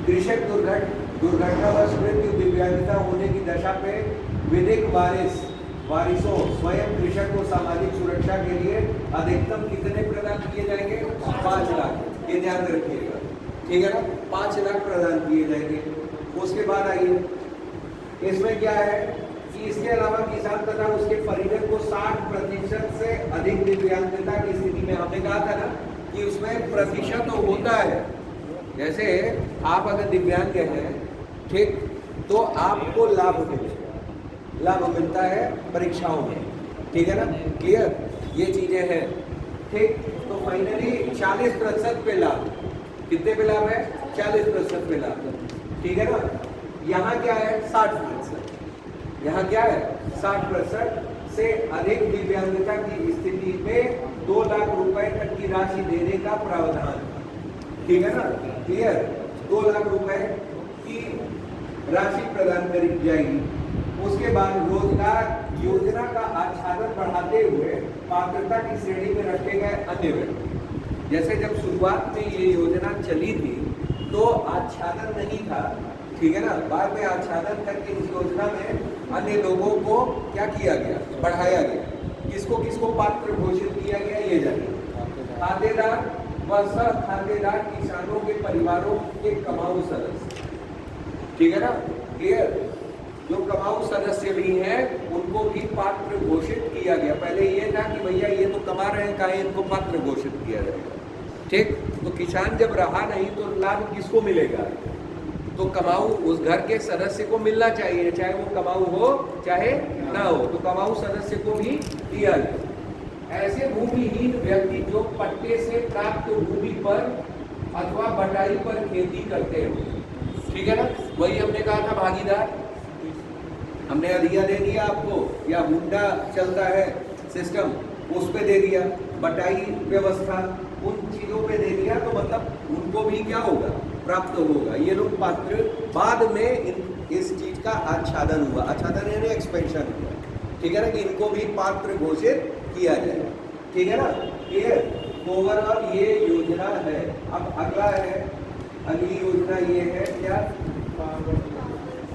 कृषक दुर्घटनावश मृत्यु दिव्यांगता होने की दशा पे विधिक वारिसों स्वयं कृषक को सामाजिक सुरक्षा के लिए अधिकतम कितने प्रदान किए जाएंगे? 5 लाख। ये ध्यान रखिएगा, ठीक है ना? 5 लाख प्रदान किए जाएंगे। उसके बाद आइए, इसमें क्या है कि इसके अलावा किसान तथा उसके परिजन को 60% से अधिक दिव्यांगता की स्थिति में, हमने कहा था ना कि उसमें प्रतिशत तो होता है। जैसे आप अगर दिव्यांग हैं, ठीक, तो आपको लाभ मिलता है परीक्षाओं में, ठीक है ना? क्लियर? ये चीजें हैं, ठीक। तो फाइनली 40% पे लाभ, कितने पे लाभ है? 40% पे लाभ, ठीक है ना? यहाँ क्या है? 60%। यहाँ क्या है? 60% से अधिक दिव्यांगता की स्थिति में 2 लाख रुपए तक की राशि देने का प्रावधान, ठीक है ना? क्लियर? 2 लाख रुपए की राशि प्रदान करी जाएगी। उसके बाद रोजगार योजना का आच्छादन बढ़ाते हुए पात्रता की श्रेणी में रखे गए अन्य व्यक्ति, जैसे जब शुरुआत में ये योजना चली थी तो आच्छादन नहीं था, ठीक है ना? बाद में आच्छादन करके इस योजना में अन्य लोगों को क्या किया गया? बढ़ाया गया। किसको किसको पात्र घोषित किया गया? ये जानिए। खातेदार व खातेदार किसानों के परिवारों के कमाऊ सदस्य, ठीक है ना? क्लियर? जो कमाऊ सदस्य भी हैं उनको भी पात्र घोषित किया गया। पहले ये था कि भैया ये तो कमा रहे हैं, काहे इनको पात्र घोषित किया जाएगा, ठीक? तो किसान जब रहा नहीं तो लाभ किसको मिलेगा? तो कमाऊ उस घर के सदस्य को मिलना चाहिए, चाहे वो कमाऊ हो चाहे ना हो, तो कमाऊ सदस्य को भी दिया गया। ऐसे भूमिहीन व्यक्ति जो पट्टे से प्राप्त भूमि पर अथवा बटाई पर खेती करते हो, ठीक है ना? वही हमने कहा था भागीदार, हमने अधिया दे दिया आपको, या हुंडा चलता है सिस्टम, उस पे दे दिया, बटाई व्यवस्था उन चीजों पे दे दिया, तो मतलब उनको भी क्या होगा? प्राप्त होगा। ये लोग पात्र, बाद में इस चीज का आच्छादन हुआ, आच्छादन यानी एक्सपेंशन हुआ, ठीक है ना? कि इनको भी पात्र घोषित किया जाए, ठीक है ना? क्लियर? ओवरऑल ये योजना है। अब अगला है, अगली योजना ये है क्या?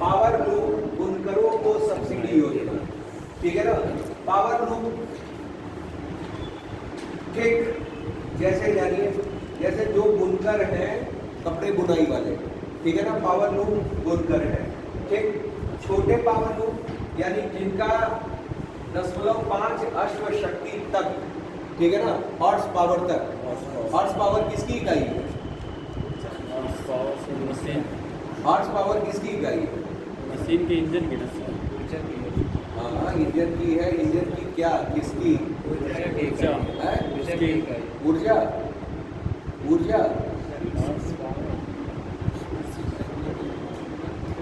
पावर लूम बुनकरों को सब्सिडी योजना, ठीक है ना? पावर लूम, ठीक, जैसे जानिए, जैसे जो बुनकर हैं कपड़े बुनाई वाले, ठीक है ना? पावर लूम बुनकर है, ठीक। छोटे पावर लूम यानी जिनका 0.5 अश्व शक्ति तक, ठीक है ना? हॉर्स पावर तक। हॉर्स पावर किसकी इकाई है? हॉर्स पावर किसकी इकाई है? मशीन के इंजन की। हाँ, इंजन की है। इंजन की क्या? किसकी? ऊर्जा। ऊर्जा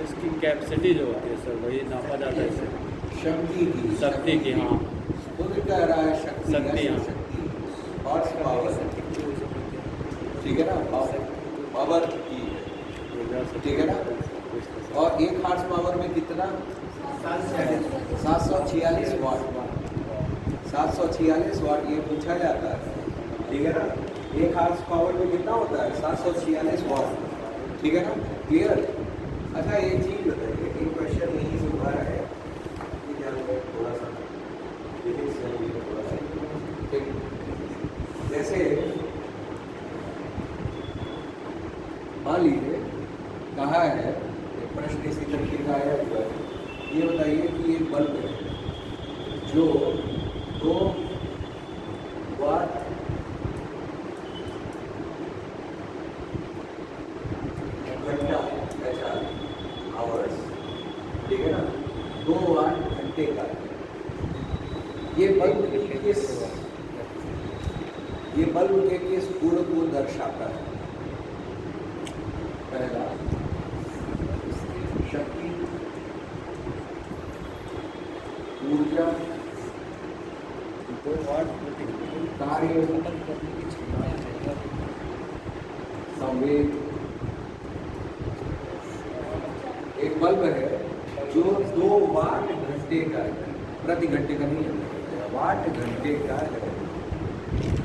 इसकी कैपेसिटी जो होती है सर, वही नापा जाता है सर। शक्ति की। शक्ति की, हाँ। खुद कह रहा है शक्ति, शक्ति, हाँ। शक्ति, हॉर्स पावर, ठीक है ना? पावर की, ठीक है ना? और 1 हॉर्स पावर में कितना? 746 वाट। 746 वाट ये पूछा जाता है, ठीक है ना? 1 हॉर्स पावर में कितना होता है? 746 वाट, ठीक है ना? क्लियर? अच्छा, एक चीज बताइए, एक क्वेश्चन यही से उठा रहा है, थोड़ा सा थोड़ा सा, ठीक। जैसे मान लीजिए कहा है, एक प्रश्न इसी तरीके का आया हुआ है, ये बताइए कि एक बल्ब है जो 2 वाट घंटा, आवर्स, ठीक है ना? 2 वाट घंटे का। ये बल्ब के किस गुण को दर्शाता है? पहला शक्ति, ऊर्जा, कार्य, संवेग। एक बल्ब है जो 2 वाट घंटे का है, प्रति घंटे का नहीं है, वाट घंटे का है,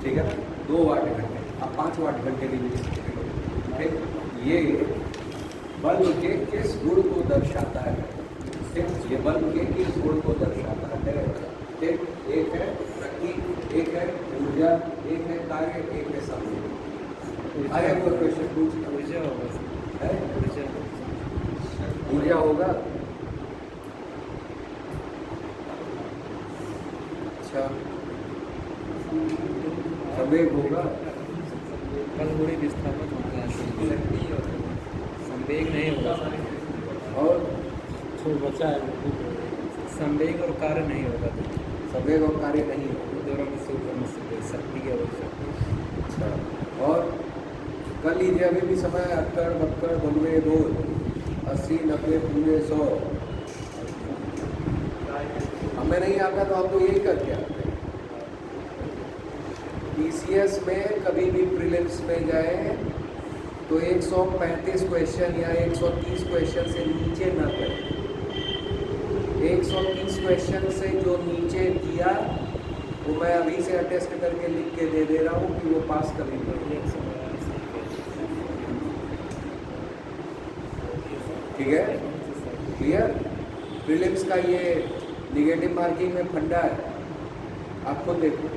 ठीक है ना? 2 वाट घंटे, आप 5 वाट घंटे भी ले सकते हैं, ठीक है? ये बल्ब के किस गुण को दर्शाता है? ठीक, ये बल्ब के किस गुण को दर्शाता है? ठीक, एक है शक्ति, एक है ऊर्जा, एक है कार्य, एक है समय। आया कोई क्वेश्चन पूछ? ऊर्जा होगा सर, है ऊर्जा। ऊर्जा होगा। अच्छा, संवेग होगा। बलगुड़ी विस्थापन होता है, संवेग नहीं होगा सर। और जो बचा है संवेग और कार्य नहीं होगा तो संवेग और कार्य नहीं होगा। दोनों में से ऊपर में से शक्ति है ऊर्जा। अच्छा, और कर लीजिए अभी भी समय। अक्कड़ बक्कड़ बलुए बोल 80 90 पूरे 100। हमें नहीं आता तो हम तो यही करके आते हैं। TCS में कभी भी प्रीलिम्स में जाए तो 135 क्वेश्चन या 130 क्वेश्चन से नीचे ना करें। 130 क्वेश्चन से जो नीचे किया वो मैं अभी से अटेस्ट करके लिख के दे रहा हूँ कि वो पास कभी नहीं। ठीक है, क्लियर? प्रीलिम्स का ये निगेटिव मार्किंग में फंडा है, आपको देखो।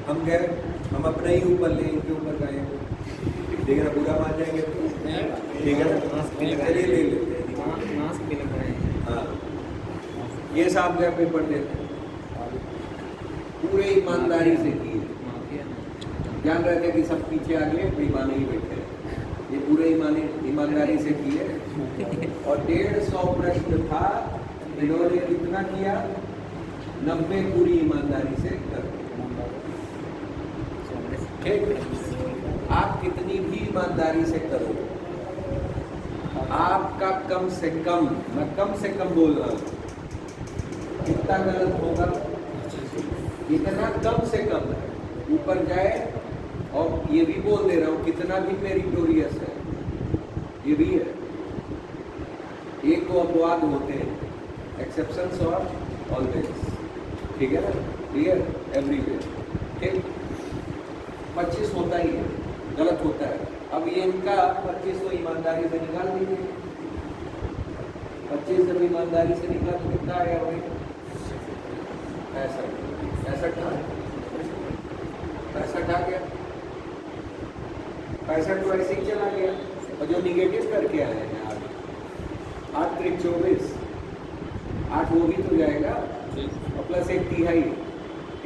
हम गए, हम अपने ही ऊपर ले, इनके ऊपर गए, ठीक है ना? बुरा मान जाएंगे तो ठीक है ना? चलिए ले लेते हैं। मास्क भी लगाए हैं। हाँ, ये साहब गए पेपर देते पूरे ईमानदारी से किए। माफिया जान रहे थे कि सब पीछे आ गए, बेईमानी ही बैठे हैं। ये पूरे ईमानदारी से किए और 150 प्रश्न था, इन्होंने कितना किया? 90 पूरी ईमानदारी से कर दिया। ठीक, आप कितनी भी ईमानदारी से करो, आपका कम से कम, मैं कम से कम बोल रहा हूँ, कितना गलत होगा? इतना कम से कम है, ऊपर जाए। और ये भी बोल दे रहा हूँ, कितना भी मेरिटोरियस है, ये भी है। एक दो अपवाद होते हैं, एक्सेप्शंस और ऑलवेज। ठीक है ना? क्लियर? एवरीवेयर। ठीक, 25 होता ही है, गलत होता है। अब ये इनका 25 को ईमानदारी से निकाल दीजिए। 25 जब ईमानदारी से निकाल तो कितना आया भाई? 65 आ गया। 65 तो ऐसे ही चला गया। और जो निगेटिव करके आए हैं 8 त्रिक 24, 8 वो भी तो जाएगा और प्लस 1 तिहाई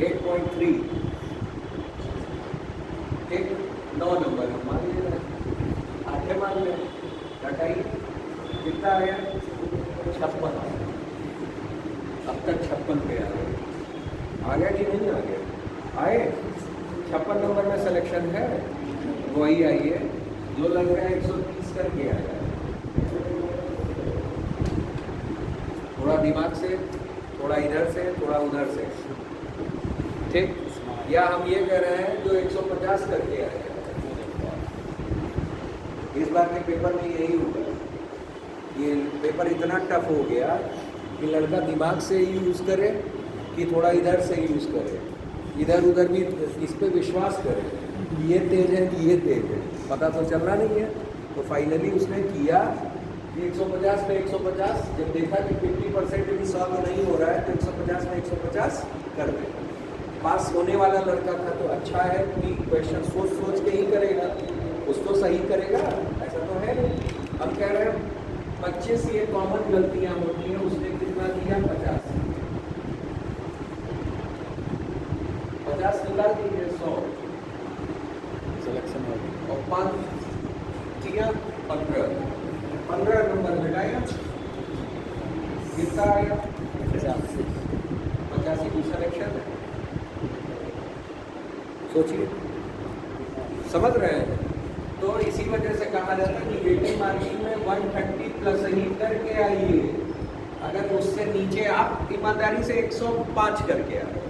8.3। ठीक, 9 नंबर हम मान ले रहे हैं, 8 मान लें, घटाइए कितना आया? 56। अब तक 56 पे आ गया कि नहीं आ गया? आए 56 नंबर में सिलेक्शन है, वही आई है जो लग रहा है 130 करके आया है। थोड़ा दिमाग से, थोड़ा इधर से, थोड़ा उधर से। ठीक, या हम ये कह रहे हैं जो 150 करके आए। इस बार के पेपर में यही होगा। ये पेपर इतना टफ हो गया कि लड़का दिमाग से ही यूज़ करे कि थोड़ा इधर से यूज़ करे, इधर उधर भी इस पे विश्वास करे कि ये तेज है कि ये तेज है, पता तो चलना नहीं है। तो फाइनली उसने किया 150 में 150, जब देखा कि 50% भी सॉल्व नहीं हो रहा है तो 150 में 150 कर दे। पास होने वाला लड़का था तो अच्छा है कि क्वेश्चन सोच सोच के ही करेगा, कुछ तो सही करेगा, ऐसा तो है नहीं। हम कह रहे हैं 25 ये कॉमन गलतियां होती हैं, उसने कितना दिया? 50 निकाल दीजिए 100 सिलेक्शन हो गया। और 5 किया 15 नंबर मिलाया, कितना आया? 85 की सिलेक्शन है। सोचिए, समझ रहे हैं? तो इसी वजह से कहा जाता है कि निगेटिव मार्किंग में 130 प्लस ही करके आइए। अगर उससे नीचे आप ईमानदारी से 105 करके आए,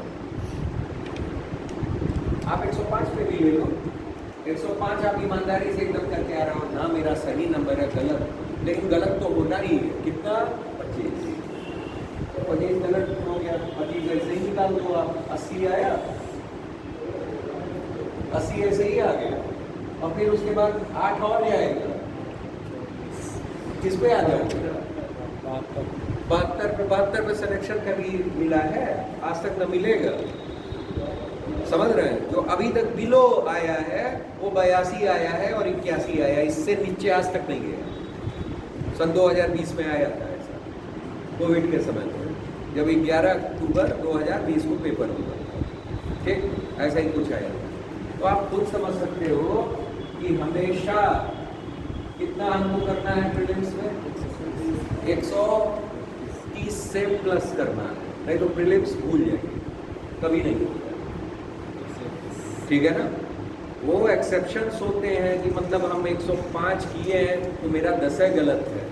आप 105 पे भी ले लो, 105 आप ईमानदारी से एकदम करके आ रहा हो ना, मेरा सही नंबर है, गलत, लेकिन गलत तो होना ही है। कितना? 25। तो 25 गलत हो गया, 25 ऐसे ही निकाल दो आप। 80 आया, 80 ऐसे ही आ गया। और फिर उसके बाद 8 और जाएगा, किस पे आ जाएगा? 72 पे सिलेक्शन कभी मिला है? आज तक न मिलेगा। समझ रहे हैं? जो अभी तक बिलो आया है वो 82 आया है और 81 आया, इससे नीचे आज तक नहीं गया। सन 2020 में आया था ऐसा, कोविड के समय में, जब 11 अक्टूबर 2020 को पेपर हुआ, ठीक ऐसा ही कुछ आया। तो आप खुद समझ सकते हो कि हमेशा कितना हमको करना है प्रीलिम्स में, 130 से प्लस करना है, नहीं तो प्रीलिम्स भूल जाएंगे, कभी नहीं होगा। ठीक है ना? वो एक्सेप्शंस होते हैं कि मतलब हम 105 किए हैं तो मेरा 10 गलत है,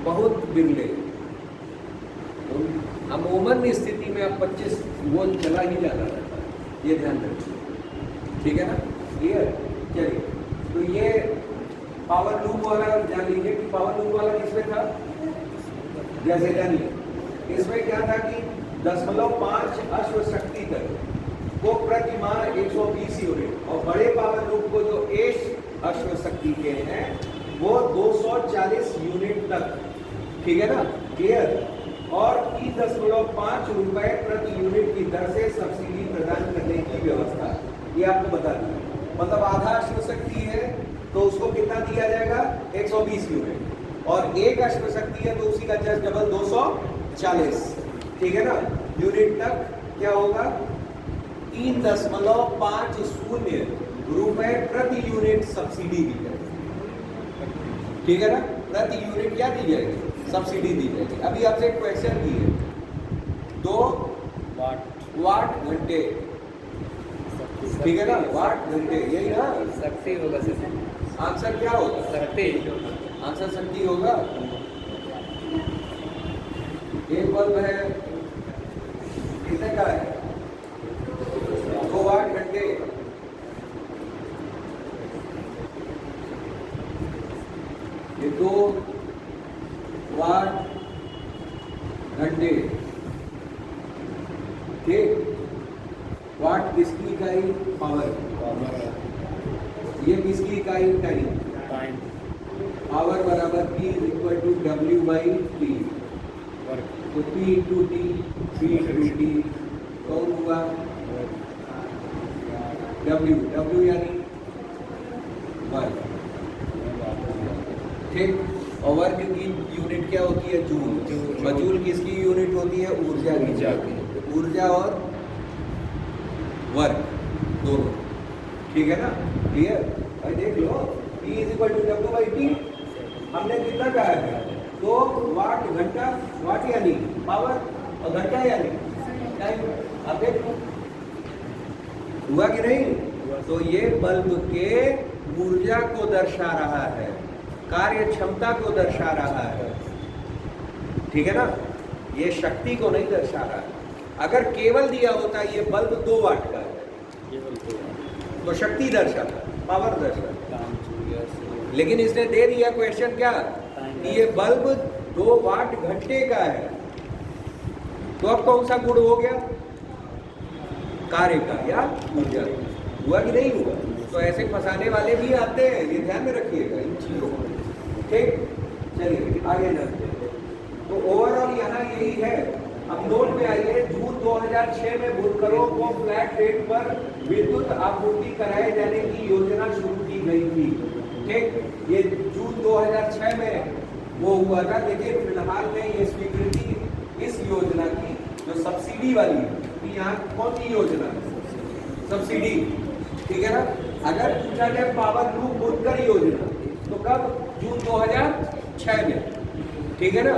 बहुत बिरले। अमूमन स्थिति में आप 25 वो चला ही जाता रहता है, ये ध्यान रखिए। ठीक है ना? क्लियर? चलिए, तो ये पावर लूप वाला जान लीजिए कि पावर लूप वाला किसमें था, जैसे जानिए इसमें क्या था कि 0.5 अश्वशक्ति तक को प्रति मान 120 यूनिट, और बड़े पावर लूप को जो 1 अश्वशक्ति के हैं वो 240 यूनिट तक। ठीक है ना? क्लियर? और 30.5 रुपए प्रति यूनिट की दर से सब्सिडी प्रदान करने की व्यवस्था, ये आपको बता दिया। मतलब आधा अश्वशक्ति है तो उसको कितना दिया जाएगा, 120 यूनिट, और 1 अश्वशक्ति है तो उसी का जस्ट डबल 240। ठीक है ना? यूनिट तक क्या होगा, 3.50 रुपए प्रति यूनिट सब्सिडी दी जाएगी। ठीक है ना? प्रति यूनिट क्या दी जाएगी, सब्सिडी दी जाएगी। अभी आपसे एक क्वेश्चन दी है, 2 वाट घंटे, ठीक है ना, वाट घंटे, यही ना शक्ति होगा सर, आंसर क्या होगा, शक्ति, आंसर शक्ति होगा। एक बल्ब है कितने का है, 2 वाट घंटे, ये 2 वाट घंटे। ठीक, वाट किसकी इकाई, पावर, ये किसकी इकाई, टाइम। पावर बराबर P इक्वल टू W/T, तो P into T, P into T कौन हुआ, W यानी वर्क। ठीक, और वर्क की यूनिट क्या होती है, जूल। और जूल किसकी यूनिट होती है, ऊर्जा की। तो ऊर्जा और वर्क दोनों। ठीक है ना? क्लियर? भाई देख लो, P is equal to W/T, हमने कितना कहा है, 2 वाट घंटा, वाट यानी पावर और घंटा यानी टाइम। अब देख लो हुआ कि नहीं। तो ये बल्ब के ऊर्जा को दर्शा रहा है, कार्य क्षमता को दर्शा रहा है। ठीक है ना? ये शक्ति को नहीं दर्शा रहा है। अगर केवल दिया होता ये बल्ब 2 वाट का है तो शक्ति दर्शाता, पावर दर्शाता, लेकिन इसने दे दिया क्वेश्चन क्या कि ये बल्ब 2 वाट घंटे का है, तो अब कौन सा गुण हो गया, कार्य का या ऊर्जा। हुआ कि नहीं हुआ? तो ऐसे फंसाने वाले भी आते हैं, ये ध्यान में रखिएगा इन चीजों को। ठीक, चलिए आगे जाते हैं। तो ओवरऑल यहाँ यही है। अब नोट में आइए, जून 2006 में बुनकरों को फ्लैट रेट पर विद्युत आपूर्ति कराए जाने की योजना शुरू की गई थी। ठीक, ये जून 2006 में वो हुआ था, लेकिन फिलहाल में ये स्वीकृति इस योजना की जो सब्सिडी वाली है, यहाँ कौन सी योजना, सब्सिडी। ठीक है ना? अगर पूछा जाए पावर लूप बुनकर योजना तो कब, जून 2006 में। ठीक है ना?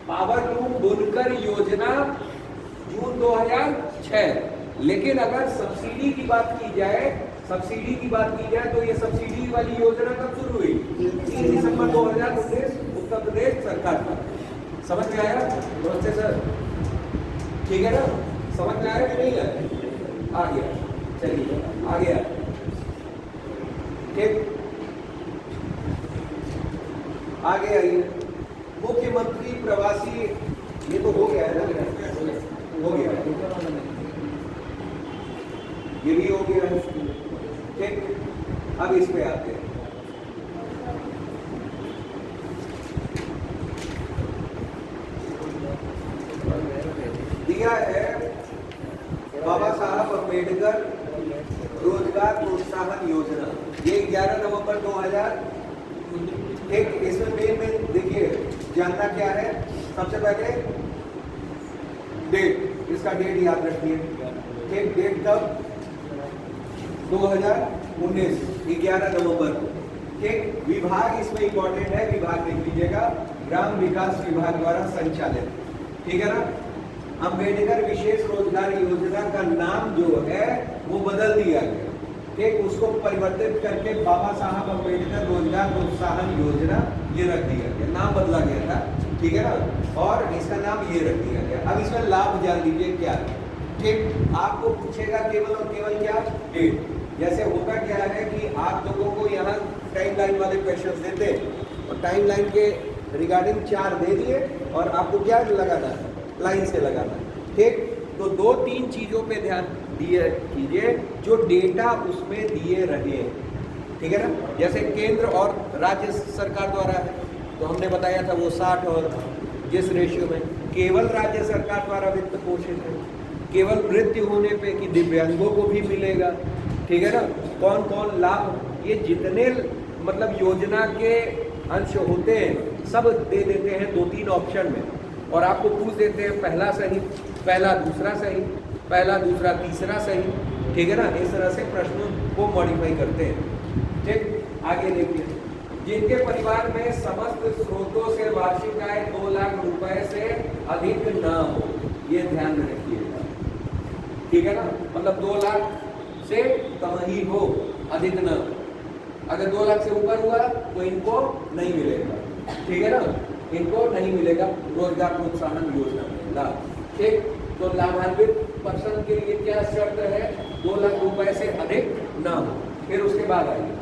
पावर लूप बुनकर योजना जून 2006। लेकिन अगर सब्सिडी की बात की जाए, तो ये सब्सिडी वाली योजना कब शुरू हुई, 3 दिसंबर 2019 उत्तर प्रदेश सरकार का। समझ में आया? नमस्ते सर। ठीक है ना? समझ में आया कि नहीं आया? आ गया, चलिए आ गया। ठीक, आगे आइए। मुख्यमंत्री प्रवासी, ये तो हो गया है ना, हो गया, ये भी हो गया। ठीक, अब इस पे आते हैं। दिया है बाबा साहब अम्बेडकर रोजगार प्रोत्साहन योजना, ये 11 नवंबर 2000। एक इसमें मेन देखिए जानना क्या है, सबसे पहले डेट, इसका डेट याद रखिए। एक डेट कब, 2019 11 नवंबर को। ठीक, विभाग इसमें इंपॉर्टेंट है, विभाग देख लीजिएगा, ग्राम विकास विभाग द्वारा संचालित, ठीक है ना। अम्बेडकर विशेष रोजगार योजना का नाम जो है वो बदल दिया गया, ठीक, उसको परिवर्तित करके बाबा साहब अम्बेडकर रोजगार प्रोत्साहन योजना ये रख दिया गया, नाम बदला गया था, ठीक है ना, और इसका नाम ये रख दिया गया। अब इसमें लाभ जान लीजिए क्या है, ठीक, आपको पूछेगा केवल और केवल क्या, डेट। जैसे होता क्या है कि आप लोगों को यहाँ टाइमलाइन वाले क्वेश्चन देते हैं और टाइमलाइन के रिगार्डिंग 4 दे दिए और आपको क्या लगाना है, लाइन से लगाना है, ठीक। तो 2-3 चीज़ों पे ध्यान दिए कीजिए जो डेटा उसमें दिए रहे, ठीक है ना। जैसे केंद्र और राज्य सरकार द्वारा है तो हमने बताया था वो 60 और जिस रेशियो में, केवल राज्य सरकार द्वारा वित्त पोषित है, केवल मृत्यु होने पे कि दिव्यांगों को भी मिलेगा, ठीक है ना। कौन कौन लाभ, ये जितने मतलब योजना के अंश होते हैं सब दे देते हैं 2-3 ऑप्शन में, और आपको पूछ देते हैं पहला सही, पहला दूसरा सही, पहला दूसरा तीसरा सही, ठीक है ना। इस तरह से प्रश्नों को मॉडिफाई करते हैं, ठीक। आगे देखिए, जिनके परिवार में समस्त स्रोतों से वार्षिक आय 2 लाख रुपए से अधिक न हो, ये ध्यान में रखिएगा, ठीक है ना। मतलब 2 लाख से कम ही हो, अधिक न। अगर 2 लाख से ऊपर हुआ तो इनको नहीं मिलेगा, ठीक है ना, इनको नहीं मिलेगा रोजगार प्रोत्साहन योजना में लाभ, ठीक। तो लाभान्वित पर्सन के लिए क्या शर्त है, 2 लाख रुपए से अधिक ना हो। फिर उसके बाद आइए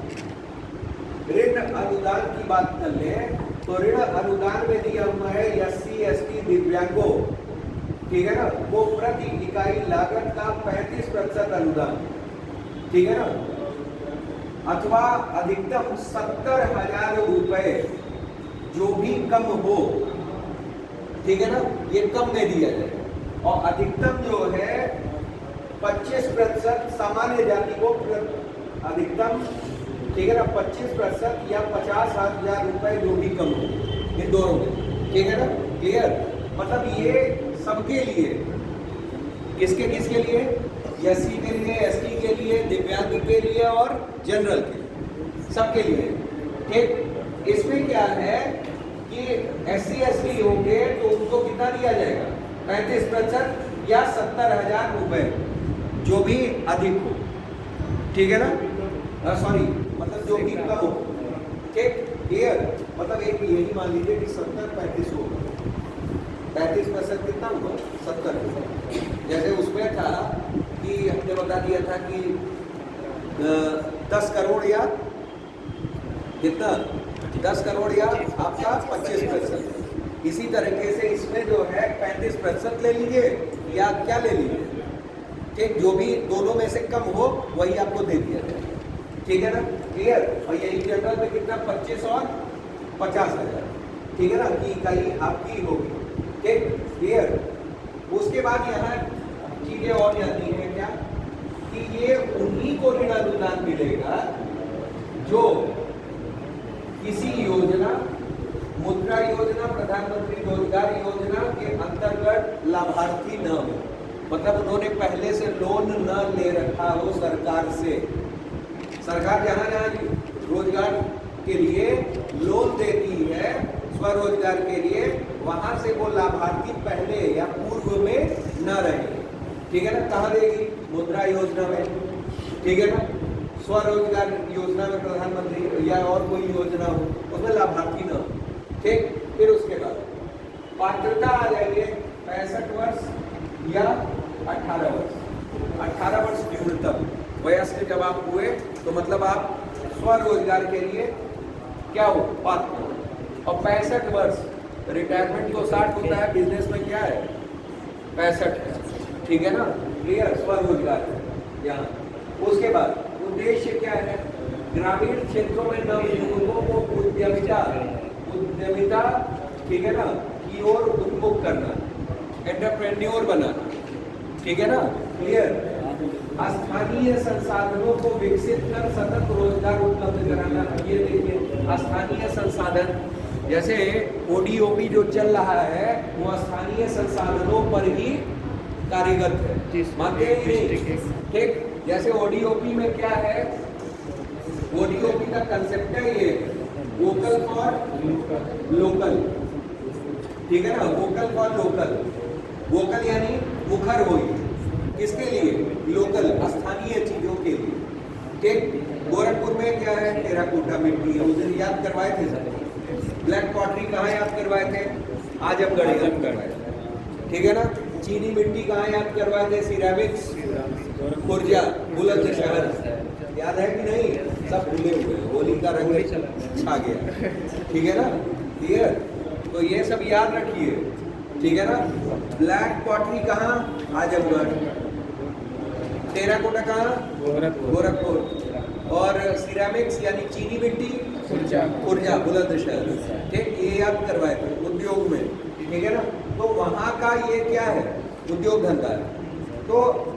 ऋण अनुदान की बात कर ले, तो ऋण अनुदान में दिया हुआ है SC ST दिव्यांगों, ठीक है ना, वो प्रति इकाई लागत का 35% अनुदान, ठीक है ना, अथवा अधिकतम 70,000 रुपए जो भी कम हो, ठीक है ना, ये कम में दिया जाए। और अधिकतम जो है 25% सामान्य जाति को अधिकतम, ठीक है ना, 25% या 50,000 रुपए जो भी कम हो, इन दोनों में, ठीक है ना, क्लियर। मतलब ये सबके लिए, किसके किसके लिए, SC के लिए, ST के लिए, दिव्यांग के लिए और जनरल के लिए, सबके लिए, ठीक। इसमें क्या है कि SC ST होंगे तो उनको कितना दिया जाएगा, 35% या 70,000 रुपए जो भी अधिक हो, ठीक है ना, सॉरी मतलब जो भी कम हो, ठीक, क्लियर। मतलब एक यही मान लीजिए कि 70-35 होगा, 35% कितना हुआ, 70। जैसे उसमें था कि हमने बता दिया था कि 10 करोड़ या कितना, 10 करोड़ या आपका 25%। इसी तरीके से इसमें जो है 35% ले लीजिए या क्या ले लीजिए, ठीक, जो भी दोनों में से कम हो वही आपको दे दिया जाए, ठीक है ना, क्लियर। और यही जनरल में कितना, 25 और 50,000, ठीक है ना, की इकाई आपकी होगी, ठीक, क्लियर। उसके बाद यहाँ चीजें और जाती हैं क्या, कि ये उन्हीं को ऋण अनुदान मिलेगा जो किसी योजना, मुद्रा योजना, प्रधानमंत्री रोजगार योजना के अंतर्गत लाभार्थी न हो, मतलब उन्होंने पहले से लोन न ले रखा हो सरकार से। सरकार जहाँ जहाँ रोजगार के लिए लोन देती है, स्वरोजगार के लिए, वहां से वो लाभार्थी पहले या पूर्व में न रहे, ठीक है ना। कहाँ देगी, मुद्रा योजना में, ठीक है ना, स्वरोजगार योजना में, प्रधानमंत्री या और कोई योजना हो उसमें लाभार्थी न हो, ठीक। फिर उसके बाद पात्रता आ जाएगी 65 वर्ष या 18 वर्ष, 18 वर्ष न्यूनतम वयस्क जब आप हुए तो मतलब आप स्वरोजगार के लिए क्या हो, पात्र हो। और 65 वर्ष, रिटायरमेंट को 60 होता है, बिजनेस में क्या है 65 है, ठीक है ना, क्लियर, स्वरोजगार है यहाँ। उसके बाद उद्देश्य क्या है, ग्रामीण क्षेत्रों में नवयुवकों को उद्यमिता ठीक है ना की ओर उन्मुख करना, एंटरप्रेन्योर बनाना, ठीक है ना, क्लियर। स्थानीय संसाधनों को विकसित कर सतत रोजगार उपलब्ध कराना। ये देखिए स्थानीय संसाधन, जैसे ओडीओपी जो चल रहा है वो स्थानीय संसाधनों पर ही कार्यरत है, मानते हैं कि नहीं? ठीक, जैसे ओडीओपी में क्या है, ओडीओपी का कंसेप्ट है ये वोकल फॉर लोकल, ठीक है ना, वोकल फॉर लोकल। वोकल यानी मुखर होई, किसके लिए? लोकल, स्थानीय चीजों के लिए। ठीक, गोरखपुर में क्या है? टेराकोटा मिट्टी है, उस दिन याद करवाए थे सर। ब्लैक पॉटरी कहाँ याद करवाए थे? आजमगढ़ याद करवाए थे, ठीक है ना। चीनी मिट्टी कहाँ याद करवाए थे? सिरेमिक्स खुर्जा, बुलंदशहर, याद है कि नहीं? सब भूले हुए हैं, होली का रंग छा गया, ठीक है ना, क्लियर। तो ये सब याद रखिए, ठीक है ना। ब्लैक पॉटरी कहाँ? आजमगढ़। टेराकोटा कहाँ? गोरखपुर। और सिरेमिक्स यानी चीनी मिट्टी खुर्जा, बुलंदशहर, ठीक, ये याद करवाए थे उद्योग में, ठीक है ना। तो वहाँ का ये क्या है? उद्योग धंधा है। तो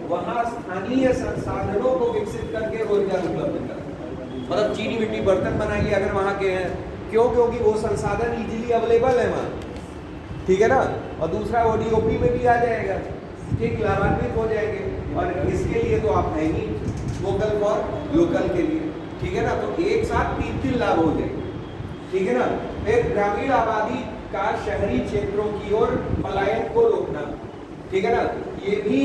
वहाँ स्थानीय संसाधनों को विकसित करके रोजगार उपलब्ध करना, मतलब चीनी मिट्टी बर्तन बनाइए अगर वहाँ के हैं, क्यों? क्योंकि वो संसाधन इजीली अवेलेबल है वहाँ, ठीक है ना। और दूसरा ओडीओपी में भी आ जाएगा, ठीक, लाभान्वित हो जाएंगे। और इसके लिए तो आप है ही वोकल फॉर लोकल के लिए, ठीक है ना। तो एक साथ 3 लाभ हो जाएंगे, ठीक है ना। फिर ग्रामीण आबादी का शहरी क्षेत्रों की ओर पलायन को रोकना, ठीक है ना, ये भी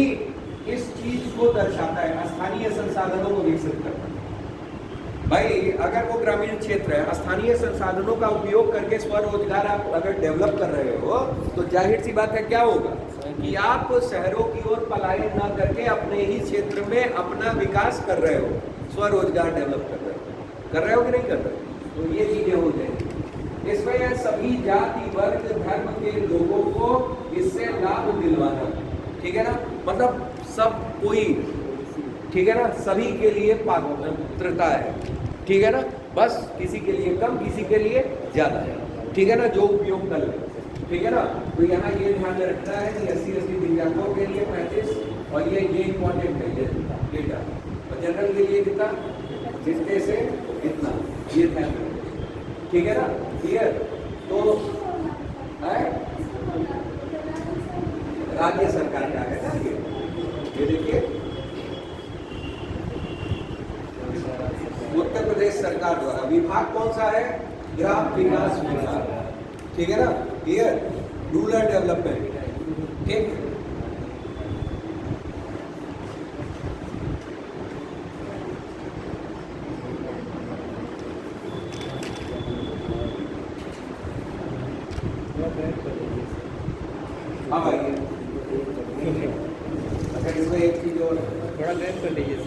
इस चीज को दर्शाता है, स्थानीय संसाधनों को विकसित करना। भाई अगर वो ग्रामीण क्षेत्र है, स्थानीय संसाधनों का उपयोग करके स्वरोजगार आप अगर डेवलप कर रहे हो, तो जाहिर सी बात है क्या होगा कि आप शहरों की ओर पलायन ना करके अपने ही क्षेत्र में अपना विकास कर रहे हो, स्वरोजगार डेवलप कर रहे हो कि नहीं कर रहे हो? तो ये चीजें हो जाएंगी। इसमें सभी जाति वर्ग धर्म के लोगों को इससे लाभ दिलवाना, ठीक है ना, मतलब सब कोई, ठीक है ना, सभी के लिए पात्रता है, ठीक है ना। बस किसी के लिए कम, किसी के लिए ज्यादा, ठीक है ना, जो उपयोग कर ले, ठीक है ना। तो यहाँ ये ध्यान में रखना है कि 80 दिव्यांगों के लिए 35, और ये इम्पोर्टेंट है ये डेटा। और जनरल के लिए कितना? जितने से इतना, ये ध्यान में, ठीक है ना, क्लियर। तो राज्य सरकार का है ना ये देखिए, उत्तर प्रदेश सरकार द्वारा विभाग कौन सा है? ग्राम विकास विभाग, ठीक है ना, क्लियर, रूरल डेवलपमेंट, ठीक। हाँ भाई, अच्छा इसमें एक चीज और, थोड़ा बैक कर लीजिए,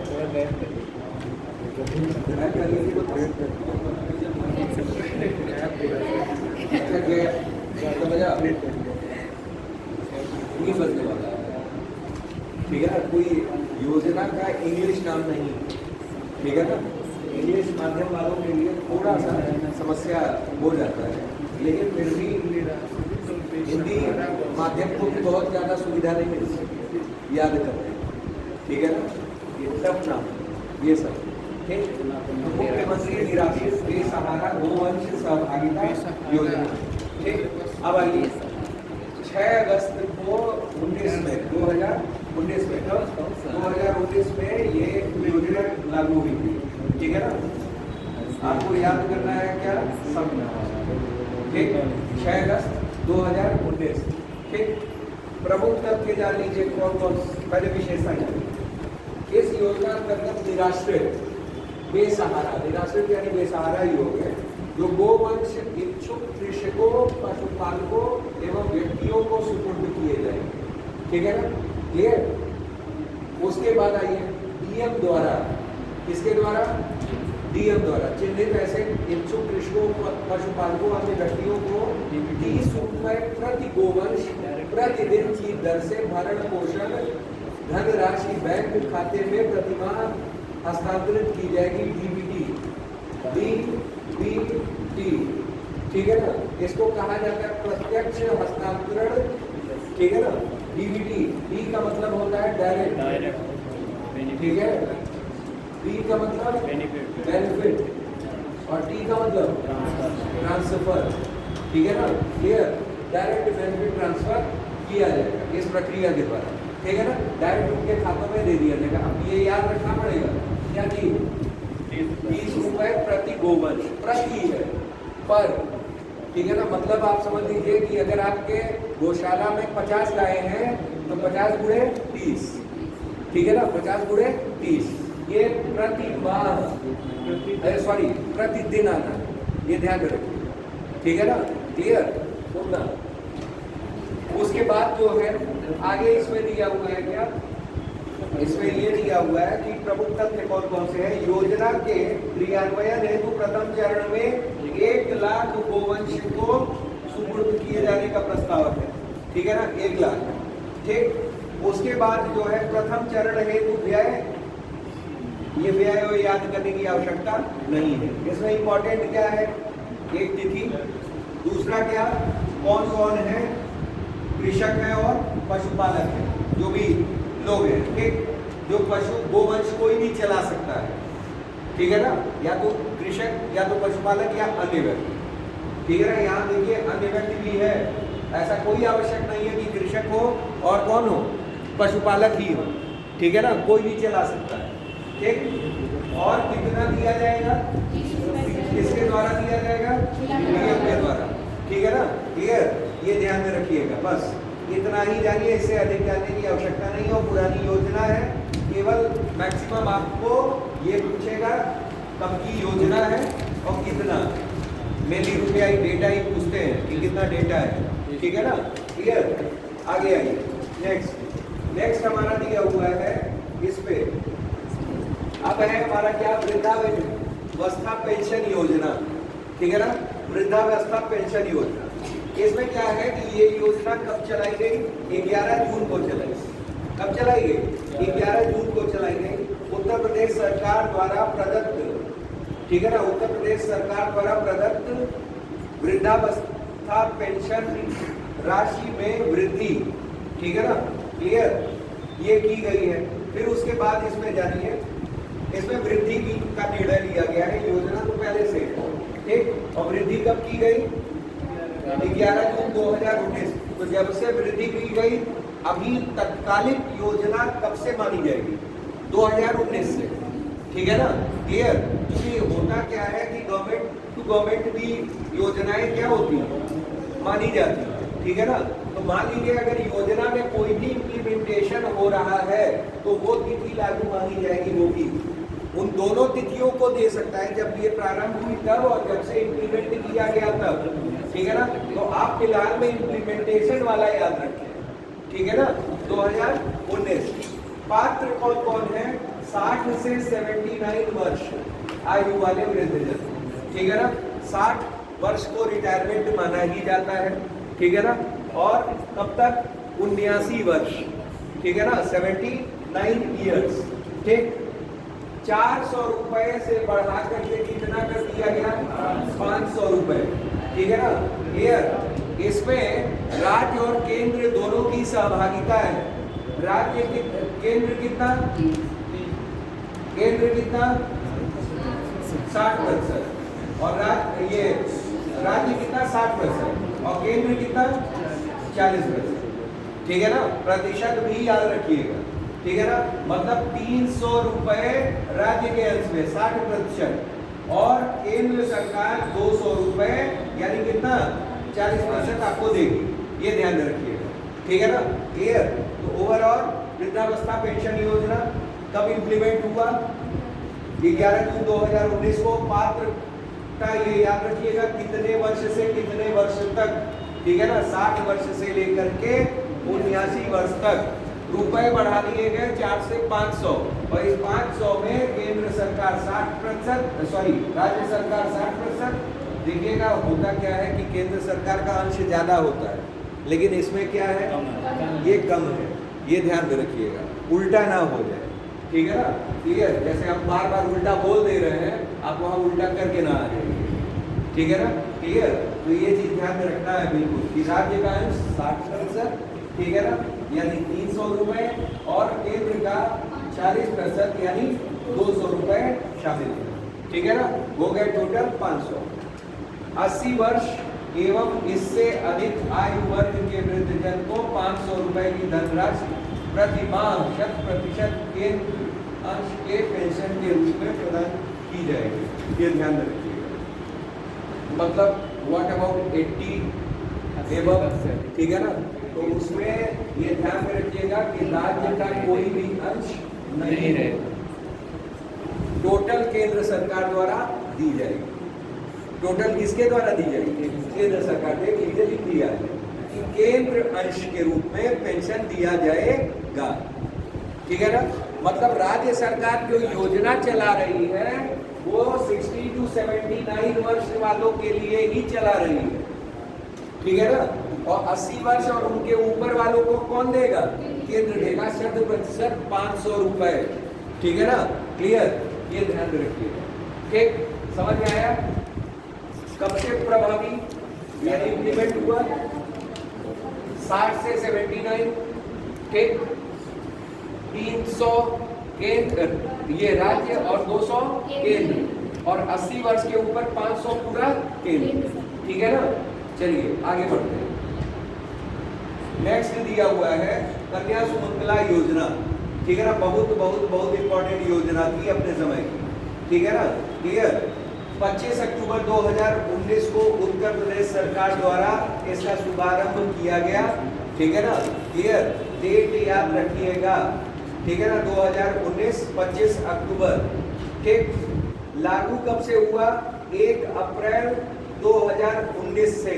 थोड़ा बैक कर लीजिए। ठीक है ना, कोई योजना का इंग्लिश नाम नहीं, ठीक है ना। इंग्लिश माध्यम वालों के लिए थोड़ा सा समस्या हो जाता है, लेकिन फिर भी हिंदी माध्यम को भी बहुत ज़्यादा सुविधा नहीं मिल सकती याद करते, ठीक है ना। ये टफ नाम, ये सब, ठीक। मुख्यमंत्री निराश्रित बेसहारा गोवंश सहभागिता योजना, ठीक। अब आइए 6 अगस्त को 2019 में 2019 में ये योजना लागू हुई थी, ठीक है ना। आपको याद करना है क्या? सब, ठीक, 6 अगस्त 2019, ठीक। प्रमुख तथ्य जान लीजिए कौन कौन, पहले विशेषता जानिए। इस योजना अंतर्गत निराश्रित बेसहारा, निराश्रित यानी बेसहारा ही हो गए, जो गोवंश इच्छुक कृषकों, पशुपालकों एवं व्यक्तियों को सुपुर्द किए जाएंगे, ठीक है ना, क्लियर। उसके बाद आइए डीएम द्वारा, किसके द्वारा? डीएम द्वारा चिन्हित ऐसे इच्छुक कृषकों, पशुपालकों अन्य व्यक्तियों को 30 रुपये प्रति गोवंश प्रतिदिन की दर से भरण पोषण धनराशि बैंक खाते में प्रतिमाह हस्तांतरित की जाएगी डीबीटी, डीबीटी, ठीक है ना। इसको कहा जाता है प्रत्यक्ष हस्तांतरण, ठीक है ना। डीबीटी, डी का मतलब होता है डायरेक्ट, ठीक है। बी का मतलब बेनिफिट और टी का मतलब ट्रांसफर, ठीक है ना। क्लियर, डायरेक्ट बेनिफिट ट्रांसफर किया जाएगा इस प्रक्रिया के द्वारा, ठीक है ना। डायरेक्ट उनके खातों में दे दिया जाएगा। अब ये याद रखना पड़ेगा क्या कि 30 रुपए प्रति गोवंश, प्रति है पर, ठीक है ना। मतलब आप समझ लीजिए कि अगर आपके गौशाला में 50 गायें हैं तो 50 गुणे 30, ठीक है ना। 50 गुणे 30, ये प्रति माह, सॉरी प्रतिदिन आना है, ये ध्यान में रखिए, ठीक है ना। क्लियर, सुनना। उसके बाद जो है आगे इसमें दिया हुआ है क्या, इसमें ये दिया हुआ है कि प्रमुख तथ्य कौन कौन से हैं। योजना के क्रियान्वयन हेतु प्रथम चरण में 1 लाख गोवंश को सुपुर्द किए जाने का प्रस्ताव है, ठीक है ना। 1 लाख, ठीक। उसके बाद जो है प्रथम चरण हेतु व्यय, ये व्यय याद करने की आवश्यकता नहीं है। इसमें इंपॉर्टेंट क्या है, एक तिथि, दूसरा क्या, कौन कौन है, कृषक है और पशुपालक है, जो भी लोग हैं, ठीक। जो पशु गोवंश कोई भी चला सकता है, ठीक है ना, या तो कृषक या तो पशुपालक या अन्य व्यक्ति, ठीक है ना। यहाँ देखिए अन्य व्यक्ति भी है, ऐसा कोई आवश्यक नहीं है कि कृषक हो और कौन हो, पशुपालक ही हो, ठीक है ना। कोई भी चला सकता है, ठीक। और कितना दिया जाएगा, किसके द्वारा दिया जाएगा, पीएम के द्वारा, ठीक है ना। क्लियर, ये ध्यान में रखिएगा। बस इतना ही जानिए, इससे अधिक जानने की आवश्यकता नहीं है। पुरानी योजना है, केवल मैक्सिमम आपको ये पूछेगा कब की योजना है और कितना, मेनली रुपया ही डेटा ही पूछते हैं कि कितना डेटा है, ठीक है ना। क्लियर, आगे आइए। नेक्स्ट हमारा दिया हुआ है इस पे, अब है हमारा क्या, वृद्धावस्था पेंशन योजना, ठीक है ना। वृद्धावस्था पेंशन योजना, इसमें क्या है कि ये योजना कब चलाई गई, 11 जून को चलाई। कब चलाई गई, 11 जून को चलाई गई। उत्तर प्रदेश सरकार द्वारा प्रदत्त, ठीक है ना, उत्तर प्रदेश सरकार द्वारा प्रदत्त वृद्धावस्था पेंशन राशि में वृद्धि, ठीक है ना। क्लियर, ये की गई है। फिर उसके बाद इसमें जानिए, इसमें वृद्धि की का निर्णय लिया गया है। योजना तो पहले से, ठीक, और वृद्धि कब की गई, 11 जून 2019। तो जब से वृद्धि की गई, अभी तत्कालिक योजना कब से मानी जाएगी, 2019 से, ठीक है ना। क्लियर, क्योंकि होता क्या है कि गवर्नमेंट टू गवर्नमेंट भी योजनाएं क्या होती हैं, मानी जाती है, ठीक है ना। तो मान लीजिए अगर योजना में कोई भी इम्प्लीमेंटेशन हो रहा है तो वो तिथि लागू मानी जाएगी, वो भी उन दोनों तिथियों को दे सकता है, जब ये प्रारंभ हुई तब और जब से इम्प्लीमेंट किया गया तब, ठीक है ना। तो आप फिलहाल में इम्प्लीमेंटेशन वाला याद रखें, ठीक है ना। 2019 पात्र कौन कौन है, 60 से 79 वर्ष आयु वाले वृद्धजन, ठीक है ना। 60 वर्ष को रिटायरमेंट माना ही जाता है, ठीक है ना। और कब तक, 79 वर्ष, ठीक है ना, 79 ईयर्स, ठीक। 400 रुपए से बढ़ा करके कितना कर दिया गया, 500 रुपए, ठीक है ना। क्लियर, इसमें राज्य और केंद्र दोनों की सहभागिता है। राज्य केंद्र कितना, केंद्र कितना 60% और राज्य कितना 60% और केंद्र कितना 40%, ठीक है ना। प्रतिशत भी याद रखिएगा, ठीक है ना। मतलब 300 रुपए राज्य के अंश में 60% और केंद्र सरकार 200 रुपए, यानी कितना 40% आपको देगी, ये ध्यान रखिएगा, ठीक है ना। क्लियर, तो ओवरऑल वृद्धावस्था पेंशन योजना कब इंप्लीमेंट हुआ, 11 जून 2019 को। पात्रता ये याद रखिएगा, कितने वर्ष से कितने वर्ष तक, ठीक है ना, 60 वर्ष से लेकर के 79 वर्ष तक। रुपए बढ़ा दिए गए 4 से 500 और इस 500 में केंद्र सरकार 60%, सॉरी राज्य सरकार 60%। देखिएगा होता क्या है कि केंद्र सरकार का अंश ज्यादा होता है, लेकिन इसमें क्या है, ये कम है, ये ध्यान में रखिएगा, उल्टा ना हो जाए, ठीक है ना, क्लियर। जैसे हम बार बार उल्टा बोल दे रहे हैं, आप वहाँ उल्टा करके ना आ जाइए, ठीक है ना, क्लियर। तो ये चीज ध्यान में रखना है बिल्कुल कि राज्य का अंश 60%, ठीक है ना, यानी 300 रुपए, और केंद्र का 40% यानी 200 रुपए शामिल है, ठीक है ना। हो गए टोटल 500। 80 वर्ष एवं इससे अधिक आयु वर्ग के वृद्धजन को 500 रुपए की धनराशि प्रति माह 100% केंद्र अंश के पेंशन के रूप में प्रदान की जाएगी। ये ध्यान रखिएगा। मतलब व्हाट अबाउट 80 एवं, ठीक है ना, तो उसमें ये ध्यान में रखिएगा कि राज्य का कोई भी अंश नहीं रहेगा, टोटल केंद्र सरकार द्वारा दी जाएगी। टोटल किसके द्वारा दी जाएगी? केंद्र सरकार। देख लीजिए, लिख दिया है कि केंद्र अंश के रूप में पेंशन दिया जाएगा, ठीक है ना। मतलब राज्य सरकार जो योजना चला रही है वो 60 to 79 वर्ष वालों के लिए ही चला रही है, ठीक है ना। और 80 वर्ष और उनके ऊपर वालों को कौन देगा? केंद्र देगा 100% 500 रुपए, ठीक है ना, क्लियर। ये ध्यान रखिएगा, ठीक, समझ में आया। कब से प्रभावी यानी इम्प्लीमेंट हुआ? 60 से 79, ठीक। 300 केंद्र, ये राज्य, और 200 केंद्र, और 80 वर्ष के ऊपर 500 पूरा केंद्र, ठीक है ना। चलिए आगे बढ़ते हैं। नेक्स्ट दिया हुआ है कन्या सुमंगला योजना, ठीक है ना। बहुत बहुत बहुत इंपॉर्टेंट योजना थी अपने समय की, ठीक है ना, क्लियर। 25 अक्टूबर 2019 को उत्तर प्रदेश सरकार द्वारा इसका शुभारंभ किया गया, ठीक है ना, क्लियर। डेट याद रखिएगा, ठीक है ना, 2019 25 अक्टूबर, ठीक। लागू कब से हुआ? 1 अप्रैल 2019 से,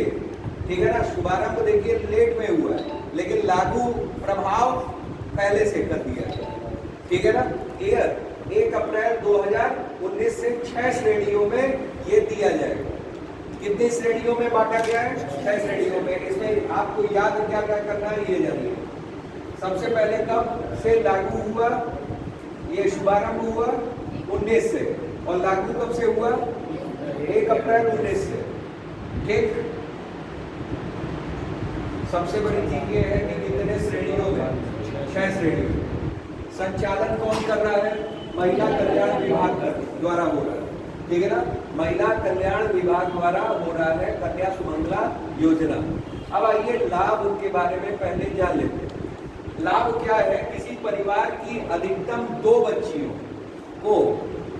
ठीक है ना। शुभारंभ देखिए लेट में हुआ है, लेकिन लागू प्रभाव पहले से कर दिया गया, ठीक है ना, क्लियर। 1 अप्रैल 2019 से 6 श्रेणियों में ये दिया जाएगा। कितनी श्रेणियों में बांटा गया है? 6 श्रेणियों में। इसमें आपको याद क्या क्या करना है ये जानिए। सबसे पहले कब से लागू हुआ? ये शुभारंभ हुआ 19 से, और लागू कब से हुआ? 1 अप्रैल 19 से, ठीक। सबसे बड़ी चीज ये है कि कितने श्रेणियों में? 6 श्रेणियों। संचालन कौन कर रहा है? महिला कल्याण विभाग द्वारा हो रहा है, ठीक है ना। महिला कल्याण विभाग द्वारा हो रहा है कन्या सुमंगला योजना। अब आइए लाभ के बारे में पहले जान लेते हैं। लाभ क्या है? किसी परिवार की अधिकतम 2 बच्चियों को,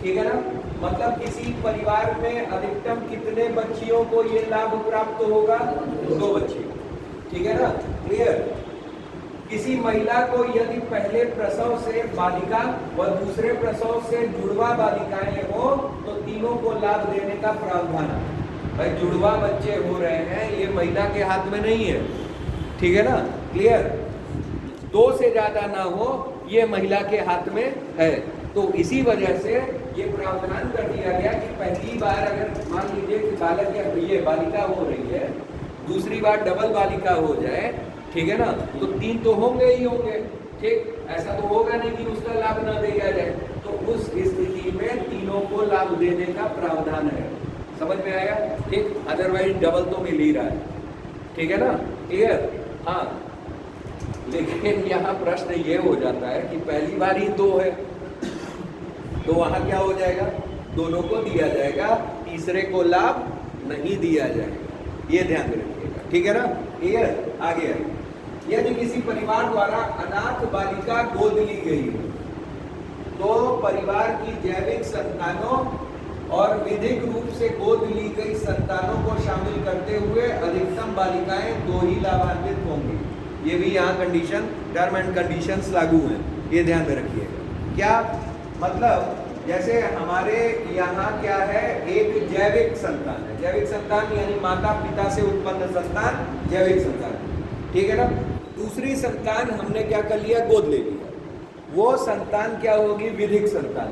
ठीक है ना, मतलब किसी परिवार में अधिकतम कितने बच्चियों को ये लाभ प्राप्त होगा? 2 बच्चियों, ठीक है ना, क्लियर। किसी महिला को यदि पहले प्रसव से बालिका व दूसरे प्रसव से जुड़वा बालिकाएं हो तो तीनों को लाभ देने का प्रावधान है। भाई जुड़वा बच्चे हो रहे हैं, ये महिला के हाथ में नहीं है, ठीक है ना, क्लियर। 2 से ज्यादा ना हो ये महिला के हाथ में है, तो इसी वजह से ये प्रावधान कर दिया गया कि पहली बार अगर मान लीजिए कि बालक या ये बालिका हो रही है, दूसरी बार डबल बालिका हो जाए, ठीक है ना, तो 3 तो होंगे ही होंगे, ठीक। ऐसा तो होगा नहीं कि उसका लाभ ना दिया जाए, तो उस स्थिति में तीनों को लाभ देने का प्रावधान है। समझ में आया, ठीक। अदरवाइज डबल तो मिल ही रहा है, ठीक है ना, क्लियर। हाँ, लेकिन यहाँ प्रश्न ये हो जाता है कि पहली बार ही 2 है, तो वहां क्या हो जाएगा? दोनों को दिया जाएगा, तीसरे को लाभ नहीं दिया जाएगा। ये ध्यान रखिएगा, ठीक है ना, क्लियर। आगे यदि किसी परिवार द्वारा अनाथ बालिका गोद ली गई तो परिवार की जैविक संतानों और विधिक रूप से गोद ली गई संतानों को शामिल करते हुए अधिकतम बालिकाएं 2 ही लाभान्वित होंगी। ये भी यहाँ कंडीशन, टर्म एंड कंडीशंस लागू हैं, ये ध्यान में रखिएगा। क्या मतलब? जैसे हमारे यहाँ क्या है, एक जैविक संतान है। जैविक संतान यानी माता पिता से उत्पन्न संतान जैविक संतान, ठीक है ना। दूसरी संतान हमने क्या कर लिया? गोद ले लिया। वो संतान क्या होगी? विधिक संतान।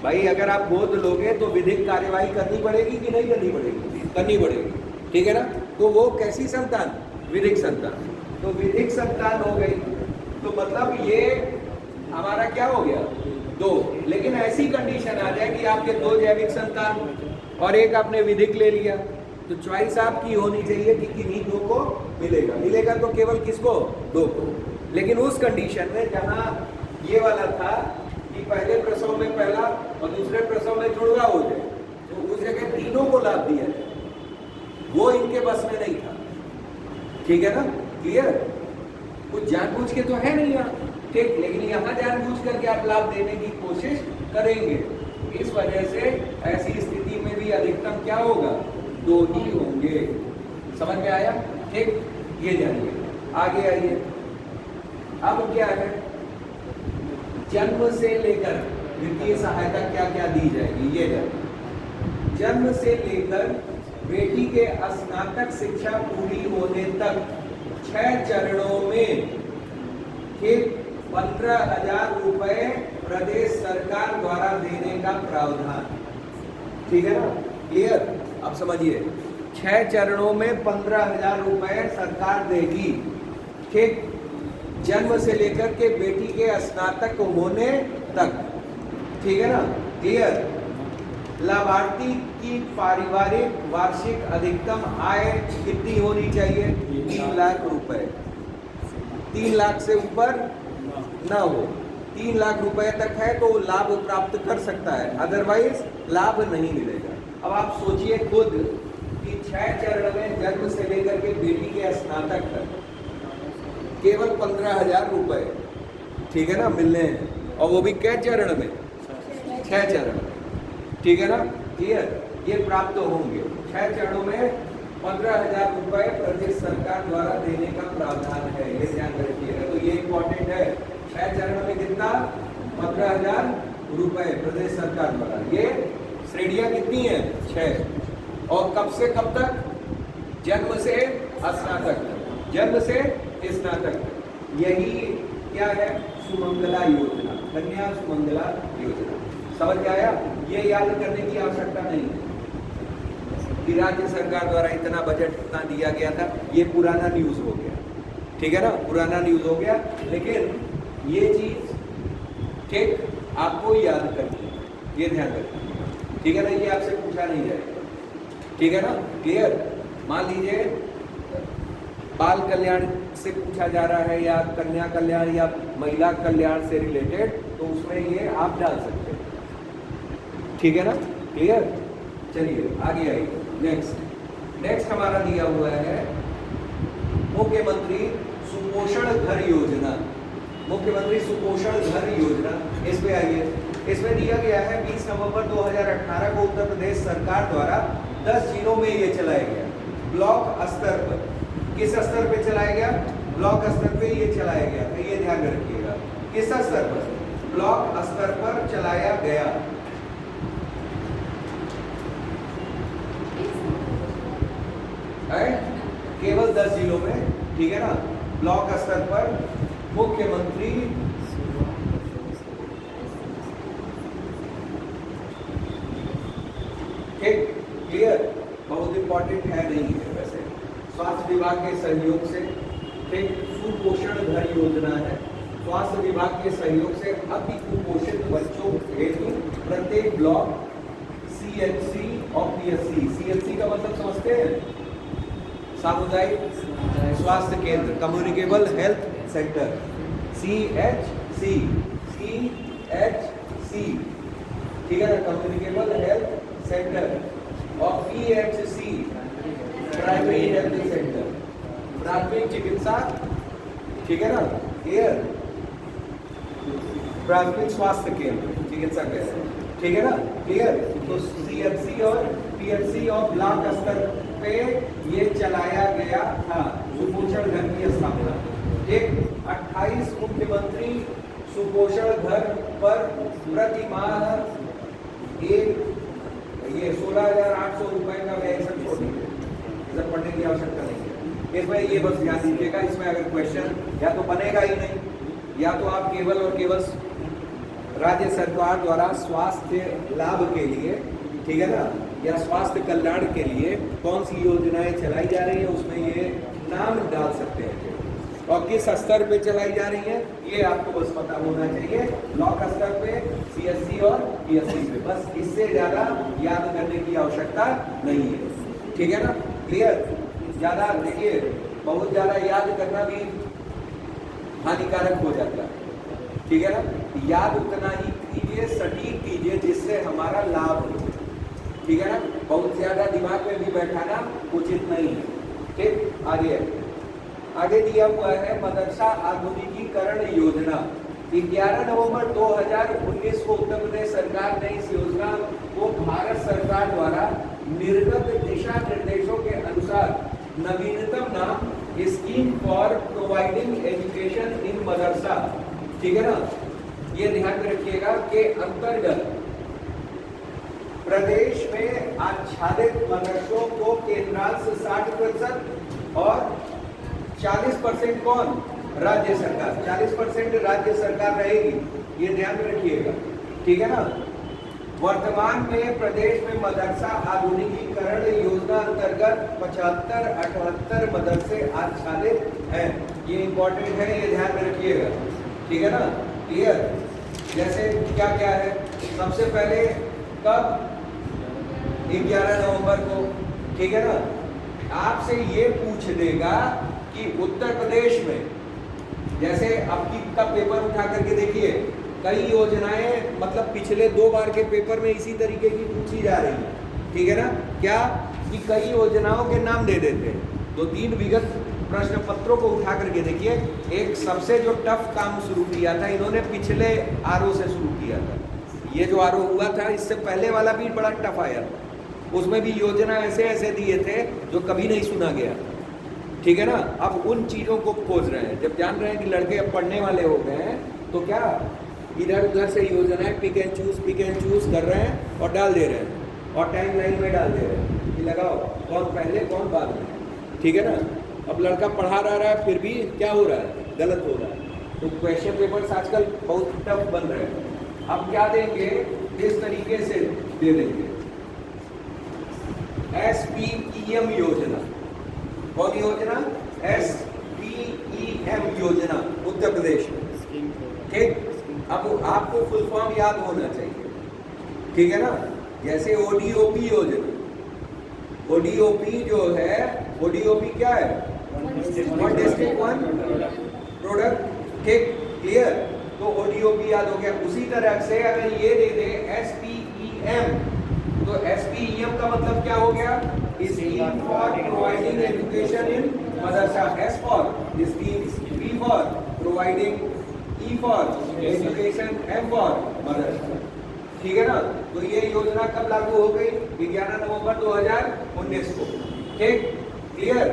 भाई अगर आप गोद लोगे तो विधिक कार्यवाही करनी पड़ेगी कि नहीं करनी पड़ेगी? करनी पड़ेगी, ठीक है ना। तो वो कैसी संतान? विधिक संतान। तो विधिक संतान हो गई, तो मतलब ये हमारा क्या हो गया? 2, लेकिन ऐसी कंडीशन आ जाए कि आपके 2 जैविक संतान और एक आपने विधिक ले लिया, तो चॉइस आपकी होनी चाहिए कि किन्हीं 2 को मिलेगा तो केवल किसको? 2 को। लेकिन उस कंडीशन में जहां ये वाला था कि पहले प्रसव में पहला और दूसरे प्रसव में जुड़वा हो जाए, तो उस जगह तीनों को लाभ दिया जाए, वो इनके बस में नहीं था। ठीक है ना? क्लियर? कुछ जानबूझ के तो है नहीं यहाँ, ठीक, लेकिन यहाँ जानबूझ करके आप लाभ देने की कोशिश करेंगे। इस वजह से ऐसी स्थिति में भी अधिकतम क्या होगा? 2 ही होंगे। समझ में आया? ठीक, ये जानिए। आगे आइए। अब क्या है? जन्म से लेकर वित्तीय सहायता क्या क्या दी जाएगी, ये जानिए। जन्म से लेकर बेटी के स्नातक शिक्षा पूरी होने तक 6 चरणों में ठीक 15,000 रुपए प्रदेश सरकार द्वारा देने का प्रावधान। ठीक है ना? क्लियर? अब समझिए, 6 चरणों में 15,000 रुपए सरकार देगी। ठीक, जन्म से लेकर के बेटी के स्नातक होने तक। ठीक है ना? क्लियर? लाभार्थी की पारिवारिक वार्षिक अधिकतम आय कितनी होनी चाहिए? 3 लाख रुपए। 3 लाख से ऊपर ना हो। 3 लाख रुपए तक है तो लाभ प्राप्त कर सकता है, अदरवाइज लाभ नहीं मिलेगा। अब आप सोचिए खुद कि 6 चरण में जन्म से लेकर के बेटी के स्नातक तक केवल 15,000 रुपए, ठीक है ना, मिलने हैं, और वो भी कै चरण में? 6 चरण। ठीक है ना? क्लियर? ये प्राप्त होंगे 6 चरणों में 15,000 रुपए प्रदेश सरकार द्वारा देने का प्रावधान है, ये ध्यान रखिएगा। तो ये इंपॉर्टेंट है। 6 चरण में कितना? 15,000 रुपए प्रदेश सरकार द्वारा। ये श्रेणियां कितनी है? 6। और कब से कब तक? जन्म से स्नातक तक। जन्म से स्नातक तक। यही क्या है? सुमंगला योजना, कन्या सुमंगला योजना। समझ में आया? ये याद करने की आवश्यकता नहीं है कि राज्य सरकार द्वारा इतना बजट इतना दिया गया था। ये पुराना न्यूज़ हो गया। ठीक है ना? पुराना न्यूज़ हो गया, लेकिन ये चीज़ ठीक आपको याद करनी है, ये ध्यान रखना। ठीक है ना? ये आपसे पूछा नहीं जाएगा। ठीक है ना? क्लियर? मान लीजिए बाल कल्याण से पूछा जा रहा है या कन्या कल्याण या महिला कल्याण से रिलेटेड, तो उसमें ये आप डाल सकते हैं। ठीक है ना? क्लियर? चलिए आगे आइए। नेक्स्ट हमारा दिया हुआ है मुख्यमंत्री सुपोषण घर योजना। मुख्यमंत्री सुपोषण घर योजना, इस पे आइए। इसमें दिया गया है 20 नवंबर 2018 को उत्तर प्रदेश सरकार द्वारा 10 जिलों में ये चलाया गया। ब्लॉक स्तर पर, किस स्तर पे चलाया गया? ब्लॉक स्तर पे ये चलाया गया, तो ये ध्यान रखिएगा। किस स्तर पर? ब्लॉक स्तर पर चलाया गया। केवल 10 जिलों में। ठीक है ना? ब्लॉक स्तर पर मुख्यमंत्री ठीक, क्लियर? बहुत इंपॉर्टेंट है, नहीं है वैसे। स्वास्थ्य विभाग के सहयोग से ठीक सुपोषण घर योजना है। स्वास्थ्य विभाग के सहयोग से अति कुपोषित बच्चों हेतु प्रत्येक ब्लॉक CHC और PSC, CHC का मतलब समझते हैं? सामुदायिक स्वास्थ्य केंद्र, कम्युनिकेबल हेल्थ सेंटर, CHC, ठीक है ना? Communicable health centre. और PHC, प्राइमरी हेल्थ सेंटर, प्राथमिक चिकित्सा। ठीक है ना? क्लियर? प्राथमिक स्वास्थ्य केंद्र, चिकित्सा केंद्र। ठीक है ना? क्लियर? तो CHC और PHC और ब्लॉक स्तर पे ये चलाया गया था सुपोषण घर की स्थापना। एक 28 मुख्यमंत्री सुपोषण घर पर प्रति माह एक ये 16,800 रुपए का व्यय सब छोड़ दीजिए, सब पढ़ने की आवश्यकता नहीं है। इसमें ये बस ध्यान दीजिएगा, इसमें अगर क्वेश्चन या तो बनेगा ही नहीं, या तो आप केवल और केवल राज्य सरकार द्वारा स्वास्थ्य लाभ के लिए, ठीक है ना, या स्वास्थ्य कल्याण के लिए कौन सी योजनाएं चलाई जा रही है उसमें ये नाम डाल सकते हैं। और किस स्तर पे चलाई जा रही है ये आपको बस पता होना चाहिए। ब्लॉक स्तर पे, CSC और PSC पे, बस इससे ज्यादा याद करने की आवश्यकता नहीं है। ठीक है ना, क्लियर? ज्यादा देखिए, बहुत ज्यादा याद करना भी हानिकारक हो जाता है। ठीक है ना, याद उतना ही कीजिए, सटीक कीजिए जिससे हमारा लाभ हो। ठीक है ना, बहुत ज्यादा दिमाग में भी बैठाना उचित नहीं है। ठीक, आगे दिया हुआ है मदरसा आधुनिकीकरण योजना। 11 नवंबर 2019 को उत्तर प्रदेश सरकार ने इस योजना को भारत सरकार द्वारा निर्गत दिशा निर्देशों के अनुसार नवीनतम नाम scheme for providing education in madrasa, ठीक है ना, ये ध्यान में रखिएगा, के अंतर्गत प्रदेश में आच्छादित मदरसों को केंद्रांश 60% और 40% कौन? राज्य सरकार। 40% राज्य सरकार रहेगी, ये ध्यान में रखिएगा। ठीक है ना, वर्तमान में प्रदेश में मदरसा आधुनिकीकरण योजना अंतर्गत 75-78 मदरसे आच्छादित हैं। ये इंपॉर्टेंट है, ये ध्यान में रखिएगा। ठीक है ना, क्लियर? जैसे क्या क्या है, सबसे पहले कब? 11 नवंबर को। ठीक है ना, आपसे ये पूछ देगा कि उत्तर प्रदेश में, जैसे आपकी का पेपर उठा करके देखिए, कई योजनाएं मतलब पिछले 2 बार के पेपर में इसी तरीके की पूछी जा रही है। ठीक है ना, क्या कि कई योजनाओं के नाम दे देते हैं। 2-3 विगत प्रश्न पत्रों को उठा करके देखिए। एक सबसे जो टफ काम शुरू किया था इन्होंने पिछले RO से शुरू किया था। ये जो RO हुआ था इससे पहले वाला भी बड़ा टफ आया था, उसमें भी योजना ऐसे ऐसे दिए थे जो कभी नहीं सुना गया। ठीक है ना, अब उन चीज़ों को खोज रहे हैं। जब जान रहे हैं कि लड़के अब पढ़ने वाले हो गए हैं तो क्या इधर उधर से योजनाएं पिक एंड चूज कर रहे हैं और डाल दे रहे हैं, और टाइम लाइन में डाल दे रहे हैं कि लगाओ कौन पहले कौन बाद में। ठीक है ना, अब लड़का पढ़ा रहा है फिर भी क्या हो रहा है, गलत हो रहा है। तो क्वेश्चन पेपर्स आजकल बहुत टफ बन रहे हैं। अब क्या देंगे, इस तरीके से दे देंगे। SPEM योजना, कौन योजना? SPEM योजना उत्तर प्रदेश में। ठीक, अब आपको फुल फॉर्म याद होना चाहिए। ठीक है ना, जैसे ODOP योजना, ODOP जो है, ODOP क्या है? One district one product. ठीक, क्लियर? तो ODOP याद हो गया। उसी तरह से अगर ये दे दे SPEM, तो SPEM का मतलब क्या हो गया? Scheme for providing education in madrasa. S for scheme, P for providing, E for education, M for madrasa. ठीक है ना, तो ये योजना कब लागू हो गई? 11 नवंबर 2019 को। ठीक, क्लियर?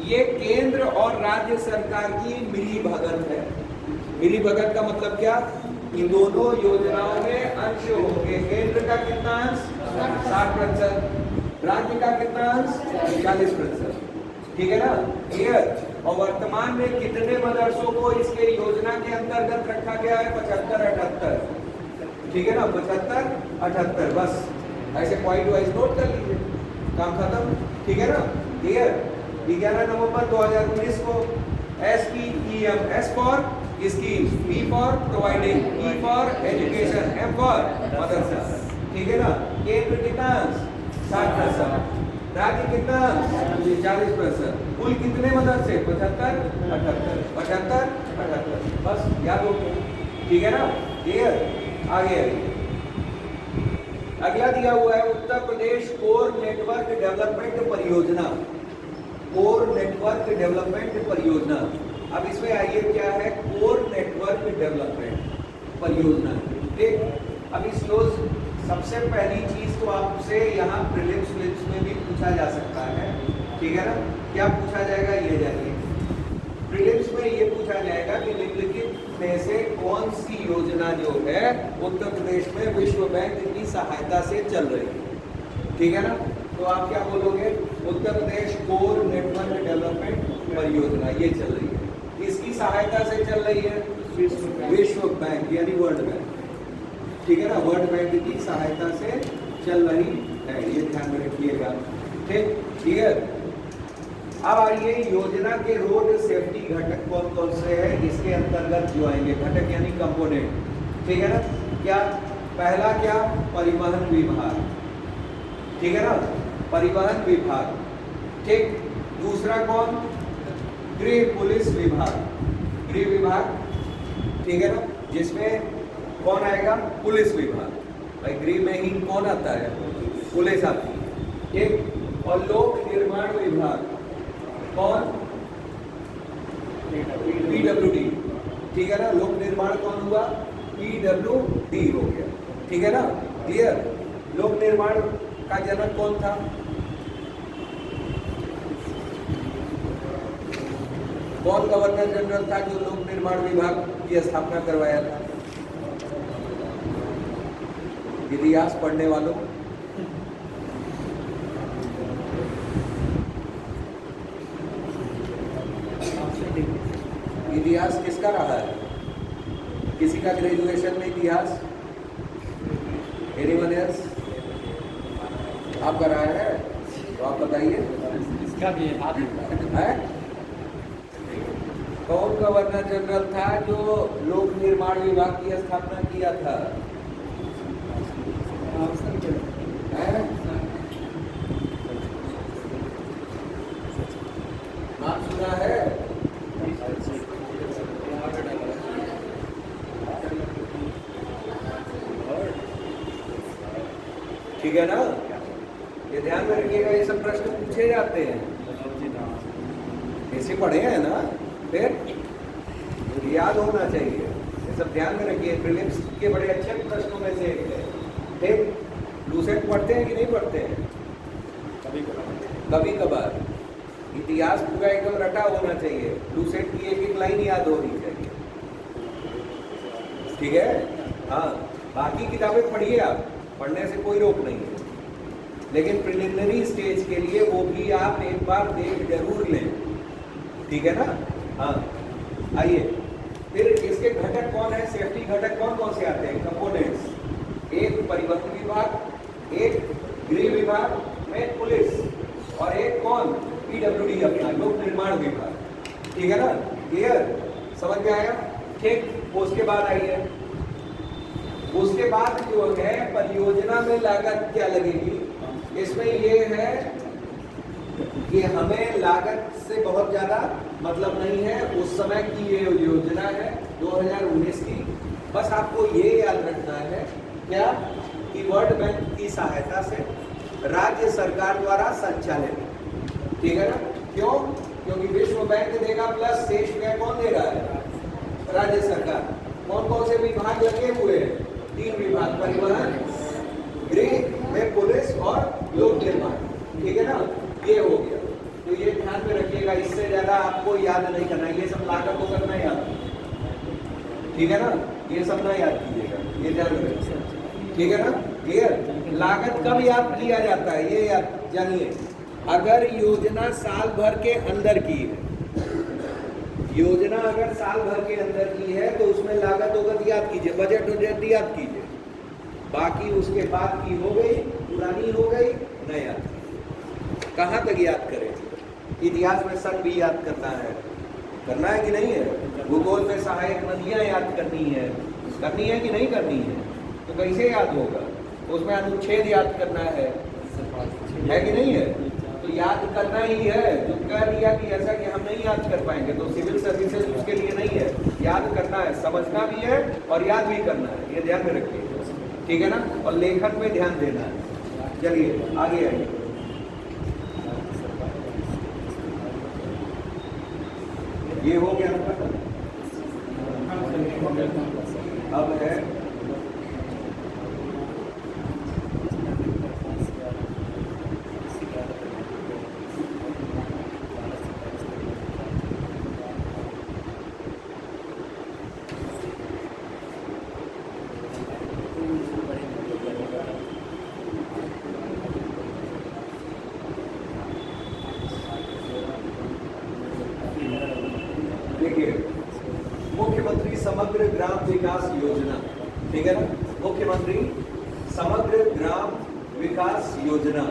ये केंद्र और राज्य सरकार की मिली भगत है। मिली भगत का मतलब क्या? इन दोनों योजनाओं में अंश होंगे। केंद्र का कितना अंश? 60%, राज्य का कितना अंश? 40%। ठीक है ना, क्लियर? और वर्तमान में कितने मदरसों को इसके योजना के अंतर्गत रखा गया है? 75-78। ठीक है ना, 75-78, बस ऐसे पॉइंट वाइज नोट कर लीजिए, काम खत्म। ठीक है ना, क्लियर? 11 नवंबर 2019 को SPEM, S for scheme, P for providing, E for education, M for madrasa. ठीक है ना, केंद्र कितना अंश? 60%, राज्य कितना? 40%। कुल कितने मदरसे? 75-78, बस याद हो गया। ठीक है ना, क्लियर? आगे अगला दिया हुआ है Uttar Pradesh core network development परियोजना। कोर नेटवर्क डेवलपमेंट परियोजना। अब इसमें आइए क्या है? कोर नेटवर्क डेवलपमेंट परियोजना। ठीक, अब इस सबसे पहली चीज तो आपसे यहाँ प्रीलिम्स में भी पूछा जा सकता है। ठीक है ना, क्या पूछा जाएगा ये जानिए। प्रीलिम्स में ये पूछा जाएगा कि निम्नलिखित में से कौन सी योजना जो है उत्तर प्रदेश में विश्व बैंक की सहायता से चल रही है। ठीक है ना, तो आप क्या बोलोगे? Uttar Pradesh core network development परियोजना ये चल रही है। इसकी सहायता से चल रही है विश्व बैंक यानी वर्ल्ड बैंक। ठीक है ना, वर्ल्ड बैंक की सहायता से चल रही है, ये ध्यान में रखिएगा। ठीक, क्लियर? अब आइए योजना के रोड सेफ्टी घटक कौन कौन से हैं इसके अंतर्गत जो आएंगे, घटक यानी कंपोनेंट, ठीक है ना। क्या पहला, क्या परिवहन विभाग, ठीक है ना, परिवहन विभाग, ठीक। दूसरा कौन, गृह पुलिस विभाग, गृह विभाग, ठीक है ना, जिसमें कौन आएगा, पुलिस विभाग। भाई गृह में ही कौन आता है, पुलिस आती है, ठीक। और लोक निर्माण विभाग कौन, पीडब्ल्यूडी, ठीक है ना। लोक निर्माण कौन हुआ, पीडब्ल्यूडी हो गया, ठीक है ना, क्लियर। लोक निर्माण का जनक कौन था, कौन गवर्नर जनरल था जो लोक निर्माण विभाग की स्थापना करवाया था, इतिहास पढ़ने वालों, इतिहास किसका रहा है, किसी का ग्रेजुएशन में इतिहास, एनीवन एल्स, आपका रहा है तो आप बताइए, इसका भी है। कौन गवर्नर जनरल था जो लोक निर्माण विभाग की स्थापना किया था, है? नाम सुना है, ठीक है ना। ये ध्यान में रखिएगा, ये सब प्रश्न पूछे जाते हैं, ऐसे पढ़े हैं ना, फिर याद होना चाहिए, ये सब ध्यान में रखिए। प्रीलिम्स के बड़े अच्छे प्रश्नों में से एक है, ठीक। लूसेंट पढ़ते हैं कि नहीं पढ़ते हैं, कभी कभार। इतिहास पूरा एकदम रटा होना चाहिए, लूसेंट की एक एक लाइन याद होनी चाहिए, ठीक है। हाँ, बाकी किताबें पढ़िए आप, पढ़ने से कोई रोक नहीं है, लेकिन प्रिलिमिनरी स्टेज के लिए वो भी आप एक बार देख जरूर लें, ठीक है ना। हाँ, आइए फिर इसके घटक कौन है, सेफ्टी घटक कौन कौन से आते हैं, कंपोनेंट्स। एक परिवहन विभाग, एक गृह विभाग में पुलिस, और एक कौन, पीडब्ल्यूडी अपना लोक निर्माण विभाग, ठीक है ना, क्लियर, समझ में आया, ठीक। उसके बाद आइए, उसके बाद जो है परियोजना में लागत क्या लगेगी, इसमें ये है कि हमें लागत से बहुत ज़्यादा मतलब नहीं है, उस समय की ये योजना है 2019 की, बस आपको ये याद रखना है क्या, कि वर्ल्ड बैंक की सहायता से राज्य सरकार द्वारा संचालित, ठीक है ना। क्यों, क्योंकि विश्व बैंक देगा प्लस शेष व्यय कौन दे रहा है, राज्य सरकार। कौन कौन से विभाग लगे हुए हैं, 3 विभाग, परिवहन, गृह में पुलिस और लोक निर्माण, ठीक है ना, ये हो गया। तो ये ध्यान में रखिएगा, इससे ज्यादा आपको याद नहीं करना, ये सब लागत को करना याद, ठीक है ना, ये सब ना याद कीजिएगा, ये ध्यान में रखिएगा, ठीक है ना, क्लियर। लागत कब याद किया जाता है, ये याद जानिए, अगर योजना साल भर के अंदर की है, योजना अगर साल भर के अंदर की है तो उसमें लागत होगा याद कीजिए, बजट हो याद कीजिए, बाकी उसके बाद की हो गई, पुरानी हो गई, नहीं याद। कहाँ तक याद करें, इतिहास में सन भी याद करना है कि नहीं है, भूगोल में सहायक नदियाँ याद करनी है कि नहीं करनी है, तो कैसे याद होगा, उसमें अनुच्छेद याद करना है कि नहीं है, तो याद करना ही है। जो कह दिया कि ऐसा कि हम नहीं याद कर पाएंगे तो सिविल सर्विसेज उसके लिए नहीं है, याद करना है, समझना भी है और याद भी करना है, ये ध्यान में रखिए, ठीक है ना, और लेखन में ध्यान देना है। चलिए आगे आइए, ये हो गया अब है मुख्यमंत्री समग्र ग्राम विकास योजना, ठीक है ना, मुख्यमंत्री समग्र ग्राम विकास योजना,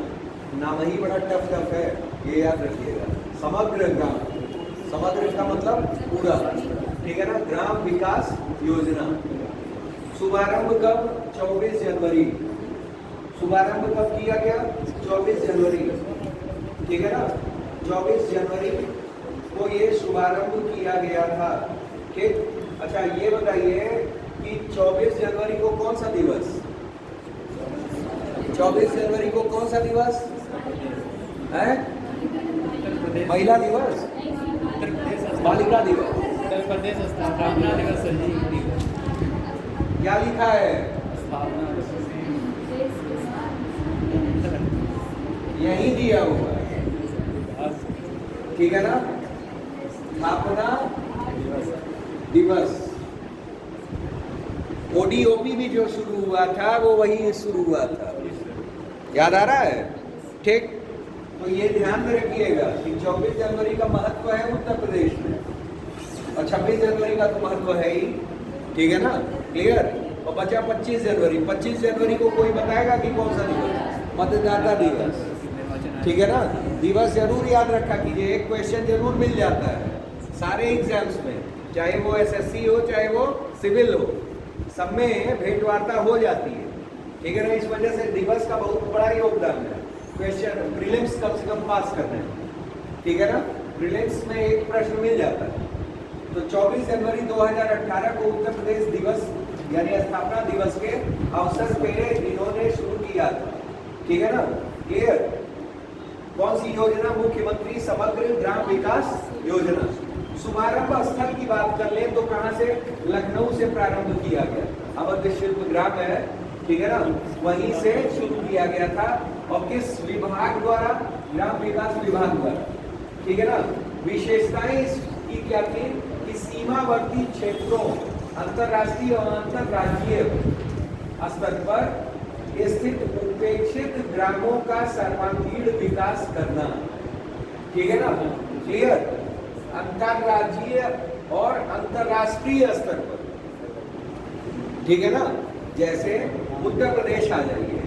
नाम ही बड़ा टफ है, ये याद रखिएगा, समग्र ग्राम, समग्र का मतलब पूरा, ठीक है ना, ग्राम विकास योजना। शुभारंभ कब? 24 जनवरी। शुभारंभ कब किया गया? 24 जनवरी, ठीक है ना, 24 जनवरी को ये शुभारंभ किया गया था। ठीक, अच्छा ये बताइए कि 24 जनवरी को कौन सा दिवस? 24 जनवरी को कौन सा दिवस है? महिला दिवस, उत्तर प्रदेश बालिका दिवस, उत्तर प्रदेश स्थापना दिवस, संजीव दिवस, क्या लिखा है? स्थापना यही दिया हुआ है, दिवस, ठीक है ना, स्थापना दिवस। ओडीओपी भी जो शुरू हुआ था वो वही शुरू हुआ था, याद आ रहा है? ठीक, तो ये ध्यान में रखिएगा कि 24 जनवरी का महत्व है उत्तर प्रदेश में, और 26 जनवरी का तो महत्व है ही, ठीक है ना, क्लियर। और बचा 25 जनवरी। 25 जनवरी को कोई बताएगा कि कौन सा दिवस? मतदाता दिवस, ठीक है ना। दिवस जरूर याद रखा कीजिए, एक क्वेश्चन जरूर मिल जाता है सारे एग्जाम्स में, चाहे वो एसएससी हो चाहे वो सिविल हो, सब में भेंट वार्ता हो जाती है, ठीक है ना। इस वजह से दिवस का बहुत बड़ा योगदान है क्वेश्चन प्रीलिम्स कम से कम पास करने में, ठीक है ना। प्रीलिम्स में एक प्रश्न मिल जाता है। तो 24 जनवरी 2018 को उत्तर प्रदेश दिवस यानी स्थापना दिवस के अवसर पे इन्होंने शुरू किया था, ठीक है ना, क्लियर। कौन सी योजना? मुख्यमंत्री समग्र ग्राम विकास योजना। शुभारंभ स्थल की बात कर ले तो कहां से? लखनऊ से प्रारंभ किया गया। अवध शिल्प ग्राम है, ठीक है ना, वहीं से शुरू किया गया था। और किस विभाग द्वारा? ग्राम विकास विभाग द्वारा, ठीक है ना। विशेषताएं इसकी क्या थी कि सीमावर्ती क्षेत्रों, अंतर्राष्ट्रीय और अंतर्राज्यीय स्तर पर स्थित उपेक्षित ग्रामों का सर्वांगीण विकास करना, ठीक है ना, क्लियर। अंतर्राज्यीय और अंतर्राष्ट्रीय स्तर पर, ठीक है ना। जैसे उत्तर प्रदेश आ जाइए,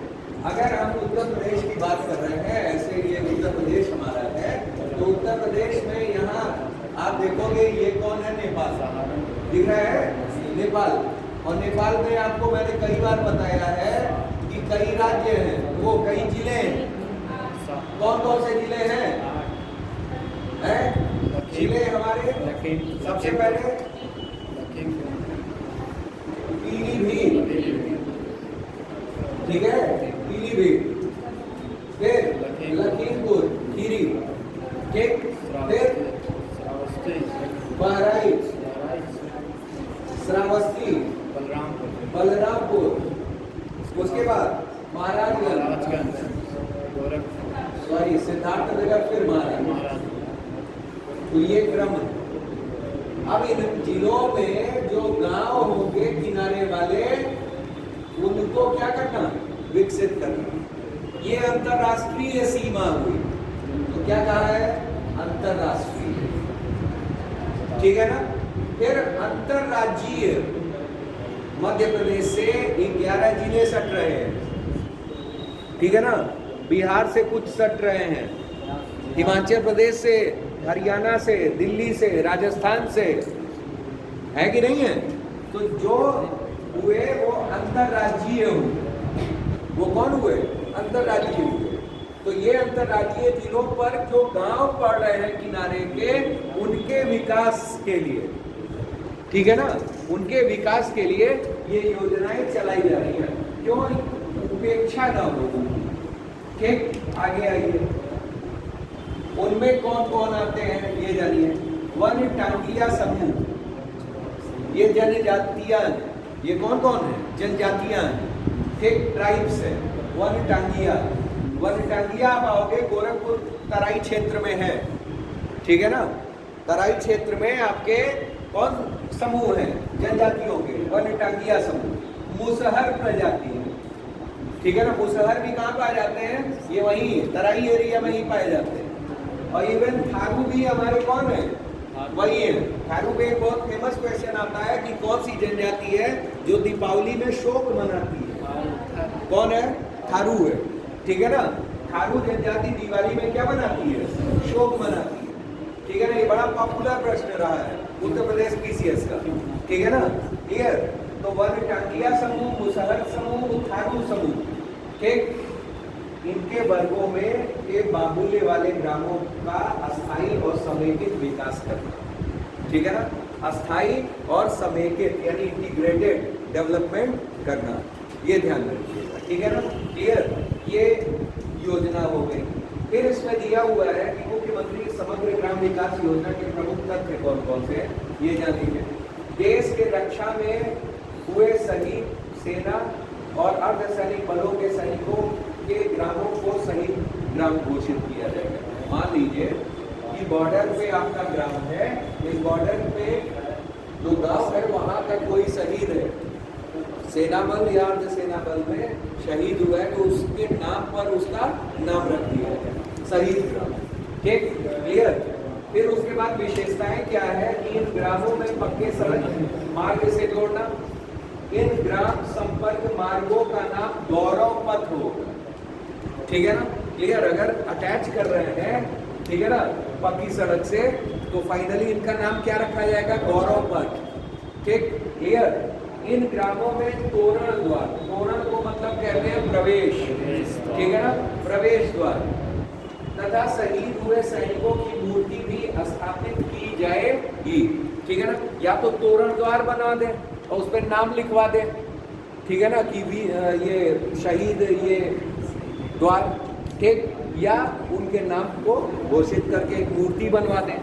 अगर हम उत्तर प्रदेश की बात कर रहे हैं, ऐसे ये उत्तर प्रदेश हमारा है, तो उत्तर प्रदेश में यहाँ आप देखोगे ये कौन है? नेपाल, दिख रहा है? नेपाल। और नेपाल में आपको मैंने कई बार बताया है कि कई राज्य हैं, वो कई जिले हैं। कौन कौन से जिले हैं? जिले हमारे सबसे पहले पीलीभीत, ठीक है, पीलीभीत, फिर लखीमपुर खीरी, ठीक, फिर बहराइच, श्रावस्ती, बलरामपुर, उसके बाद महाराजगंज, सॉरी सिद्धार्थनगर, फिर महाराजगंज। तो ये क्रम है। अब इन जिलों में जो गांव होंगे किनारे वाले, उनको क्या करना? विकसित करना। ये अंतरराष्ट्रीय सीमा हुई, तो क्या कहा है? अंतरराष्ट्रीय, ठीक है ना। फिर अंतरराज्यीय, मध्य प्रदेश से 11 जिले सट रहे हैं, ठीक है ना, बिहार से कुछ सट रहे हैं, हिमाचल प्रदेश से, हरियाणा से, दिल्ली से, राजस्थान से, है कि नहीं है। तो जो हुए वो अंतरराज्यीय हुए। वो कौन हुए? अंतरराज्यीय हुए। तो ये अंतरराज्यीय जिलों पर जो गांव पड़ रहे हैं किनारे के, उनके विकास के लिए, ठीक है ना, उनके विकास के लिए ये योजनाएं चलाई जा रही हैं। क्यों? उपेक्षा न हो। ठीक, आगे आइए। उनमें कौन कौन आते हैं ये जानिए। वन टांगिया समूह, ये जनजातियां, ये कौन कौन है? जनजातियां हैं, ठीक, ट्राइब्स है। वन टांगिया, वन टांगिया आप आओगे गोरखपुर तराई क्षेत्र में है, ठीक है ना। तराई क्षेत्र में आपके कौन समूह है? जनजातियों के, वन टांगिया समूह। मुसहर प्रजाति है, ठीक है ना। मुसहर भी कहाँ पाए जाते हैं? ये वही तराई एरिया में ही पाए जाते हैं। और इवन थारू भी हमारे कौन है? वही है। थारू पे एक बहुत फेमस क्वेश्चन आता है कि कौन सी जनजाति है जो दीपावली में शोक मनाती है? कौन है? थारू है, ठीक है ना। थारू जनजाति दिवाली में क्या मनाती है? शोक मनाती है। ठीक है ना, ये बड़ा पॉपुलर प्रश्न रहा है उत्तर प्रदेश पीसीएस का, ठीक है ना, क्लियर। तो वन टांगिया समूह, मुसहर समूह, थारू समूह, ठीक, इनके वर्गों में ये बाहुल्य वाले ग्रामों का अस्थायी और समेकित विकास करना, ठीक है ना, अस्थायी और समेकित यानी इंटीग्रेटेड डेवलपमेंट करना, ये ध्यान रखिएगा, ठीक है ना, क्लियर। ये योजना हो गई। फिर इसमें दिया हुआ है कि मुख्यमंत्री समग्र ग्राम विकास योजना के प्रमुख तथ्य कौन कौन से हैं, ये जान लीजिए। देश के रक्षा में हुए शहीद सेना और अर्धसैनिक बलों के सैनिकों के ग्रामों को शहीद ग्राम घोषित किया जाएगा। मान लीजिए कि बॉर्डर पे आपका ग्राम है, इस बॉर्डर पे जो गांव है वहाँ का कोई शहीद है, सेना बल या अर्धसेना बल में शहीद हुआ है, तो उसके नाम पर उसका नाम रख दिया है शहीद ग्राम, ठीक, क्लियर। फिर उसके बाद विशेषताएं क्या है कि इन ग्रामों में पक्के सड़क मार्ग से जोड़ना, इन ग्राम संपर्क मार्गों का नाम गौरव पथ होगा, ठीक है ना, क्लियर। अगर अटैच कर रहे हैं, ठीक है ना, पक्की सड़क से, तो फाइनली इनका नाम क्या रखा जाएगा, गौरव पथ, ठीक, क्लियर। इन ग्रामों में तोरण द्वार, तोरण को मतलब कहते हैं प्रवेश, ठीक है ना, प्रवेश द्वार, तथा शहीद हुए सैनिकों की मूर्ति भी स्थापित की जाएगी, ठीक है ना। या तो तोरण द्वार बना दे और उस पर नाम लिखवा दे, ठीक है ना, कि भी ये शहीद ये द्वार, ठीक, या उनके नाम को घोषित करके एक मूर्ति बनवा दें,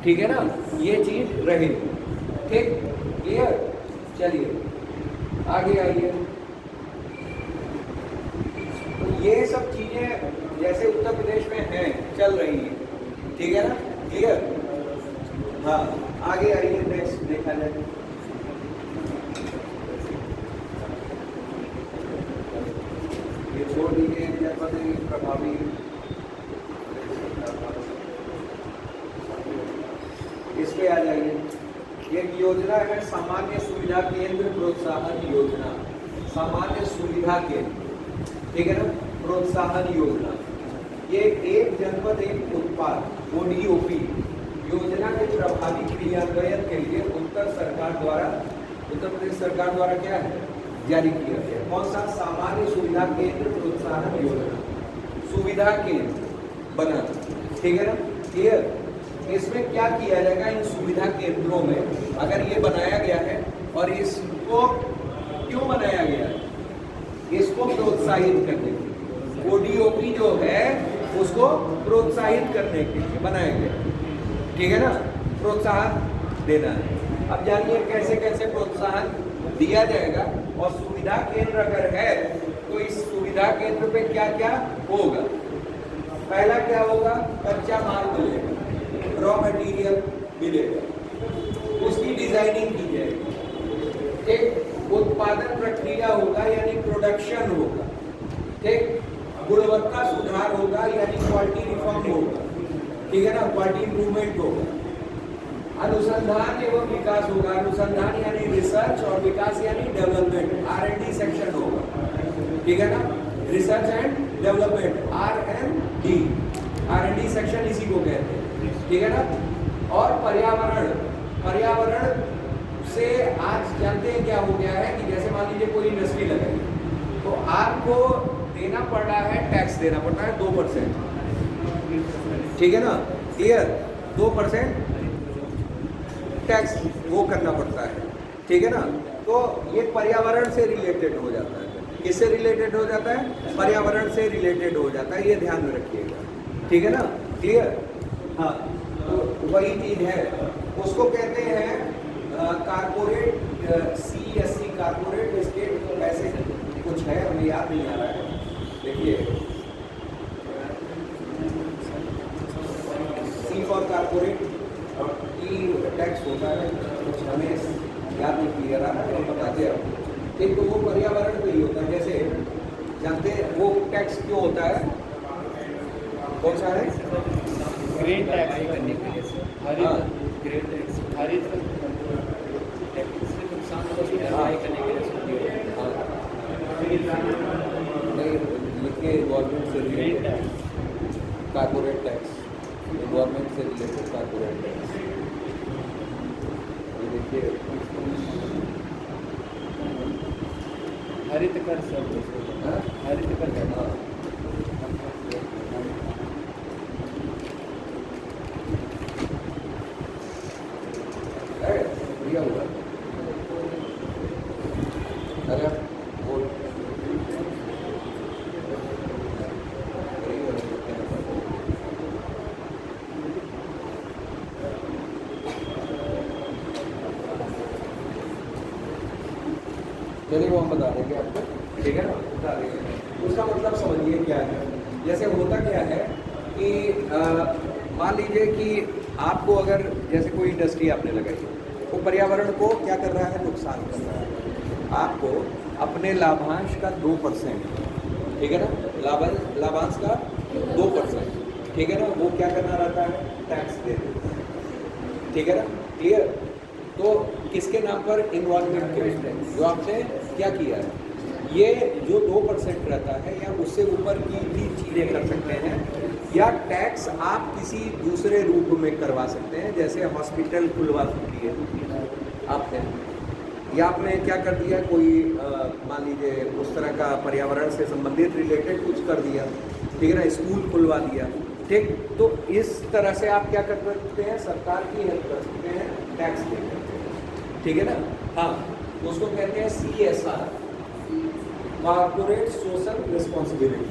ठीक है ना, ये चीज रहे, ठीक, क्लियर। चलिए आगे आइए। तो ये सब चीजें जैसे उत्तर प्रदेश में हैं, चल रही हैं, ठीक है ना, क्लियर। हाँ, आगे आइए, नेक्स्ट देखा जाए। ये छोड़ दीजिए, जनपद प्रभावी, इस पे आ जाइए। एक योजना है सामान्य सुविधा केंद्र प्रोत्साहन योजना, सामान्य सुविधा केंद्र, ठीक है ना, प्रोत्साहन योजना। ये एक जनपद एक उत्पाद ODOP योजना के प्रभावी क्रियान्वयन के लिए उत्तर प्रदेश सरकार द्वारा क्या है, जारी किया गया। कौन सा, सामान्य सुविधा केंद्र प्रोत्साहन योजना, सुविधा केंद्र बना, ठीक है ना, क्लियर। इसमें क्या किया जाएगा, इन सुविधा केंद्रों में अगर ये बनाया गया है, और इसको क्यों बनाया गया है, इसको प्रोत्साहित करने के लिए, ODOP जो है उसको प्रोत्साहित करने के लिए बनाया गया, ठीक है ना, प्रोत्साहन देना है। अब जानिए कैसे कैसे प्रोत्साहन दिया जाएगा। और सुविधा केंद्र अगर है तो इस सुविधा केंद्र पे क्या क्या होगा। पहला क्या होगा, कच्चा माल मिलेगा, रॉ मटेरियल मिलेगा, उसकी डिजाइनिंग की जाएगी, एक उत्पादन प्रक्रिया होगा यानी प्रोडक्शन होगा, ठीक, गुणवत्ता सुधार होगा यानी क्वालिटी रिफॉर्म होगा, ठीक है ना, क्वालिटी इंप्रूवमेंट होगा, अनुसंधान एवं विकास होगा, अनुसंधान यानी रिसर्च और विकास यानी डेवलपमेंट, R&D सेक्शन होगा, ठीक है ना, research and development R&D, R&D section इसी को कहते हैं, ठीक है ना। और पर्यावरण, पर्यावरण से आज जानते हैं क्या हो गया है कि जैसे मान लीजिए कोई इंडस्ट्री लगाई तो आपको देना पड़ रहा है, टैक्स देना पड़ रहा है 2%, ठीक है ना, क्लियर, 2% टैक्स वो करना पड़ता है, ठीक है ना। तो ये पर्यावरण से रिलेटेड हो जाता है, किससे रिलेटेड हो जाता है, पर्यावरण से रिलेटेड हो जाता है, ये ध्यान में रखिएगा, ठीक है ना, क्लियर। हाँ, तो वही चीज है, उसको कहते हैं कारपोरेट, CSC कारपोरेट स्टेट, ऐसे कुछ है, हमें याद नहीं आ रहा है, देखिए C फॉर कारपोरेट और E टैक्स होता है, कुछ हमें याद नहीं क्लियर आ रहा है, हम बताते हैं। एक तो वो पर्यावरण पे ही होता है, जैसे जानते हैं वो टैक्स क्यों होता है, कौन सा है, ग्रीन टैक्स करने के लिए, हरित ग्रीन टैक्स, हरित टैक्स से नुकसान को भरपाई करने के लिए, नहीं लिखे गवर्नमेंट से green tax, corporate tax, government से रिलेटेड कॉर्पोरेट टैक्स। ये देखिए हरित कर सर, हाँ? हरित कर कहना। हाँ। है, दिया हुआ है। अरे वो चलिए वो हम बता देंगे आपको, ठीक है ना, बता देंगे। उसका मतलब समझिए क्या है। जैसे होता क्या है कि मान लीजिए कि आपको अगर जैसे कोई इंडस्ट्री आपने लगाई तो पर्यावरण को क्या कर रहा है, नुकसान कर रहा है। आपको अपने लाभांश का 2%, ठीक है ना, लाभांश का 2%, ठीक है ना, वो क्या करना रहता है, टैक्स दे देता है, ठीक है ना, क्लियर। तो किसके नाम पर, इन्वायरमेंट के, जो आपने क्या किया है, ये जो 2% रहता है या उससे ऊपर की भी चीज़ें कर सकते हैं, या टैक्स आप किसी दूसरे रूप में करवा सकते हैं। जैसे हॉस्पिटल खुलवा सकती है आपने, या आपने क्या कर दिया, कोई मान लीजिए उस तरह का पर्यावरण से संबंधित रिलेटेड कुछ कर दिया, ठीक है ना, स्कूल खुलवा दिया, ठीक। तो इस तरह से आप क्या कर सकते हैं, सरकार की हेल्प कर सकते हैं टैक्स दे करके, ठीक है ना। हाँ, उसको कहते हैं CSR, कॉर्पोरेट सोशल रिस्पॉन्सिबिलिटी।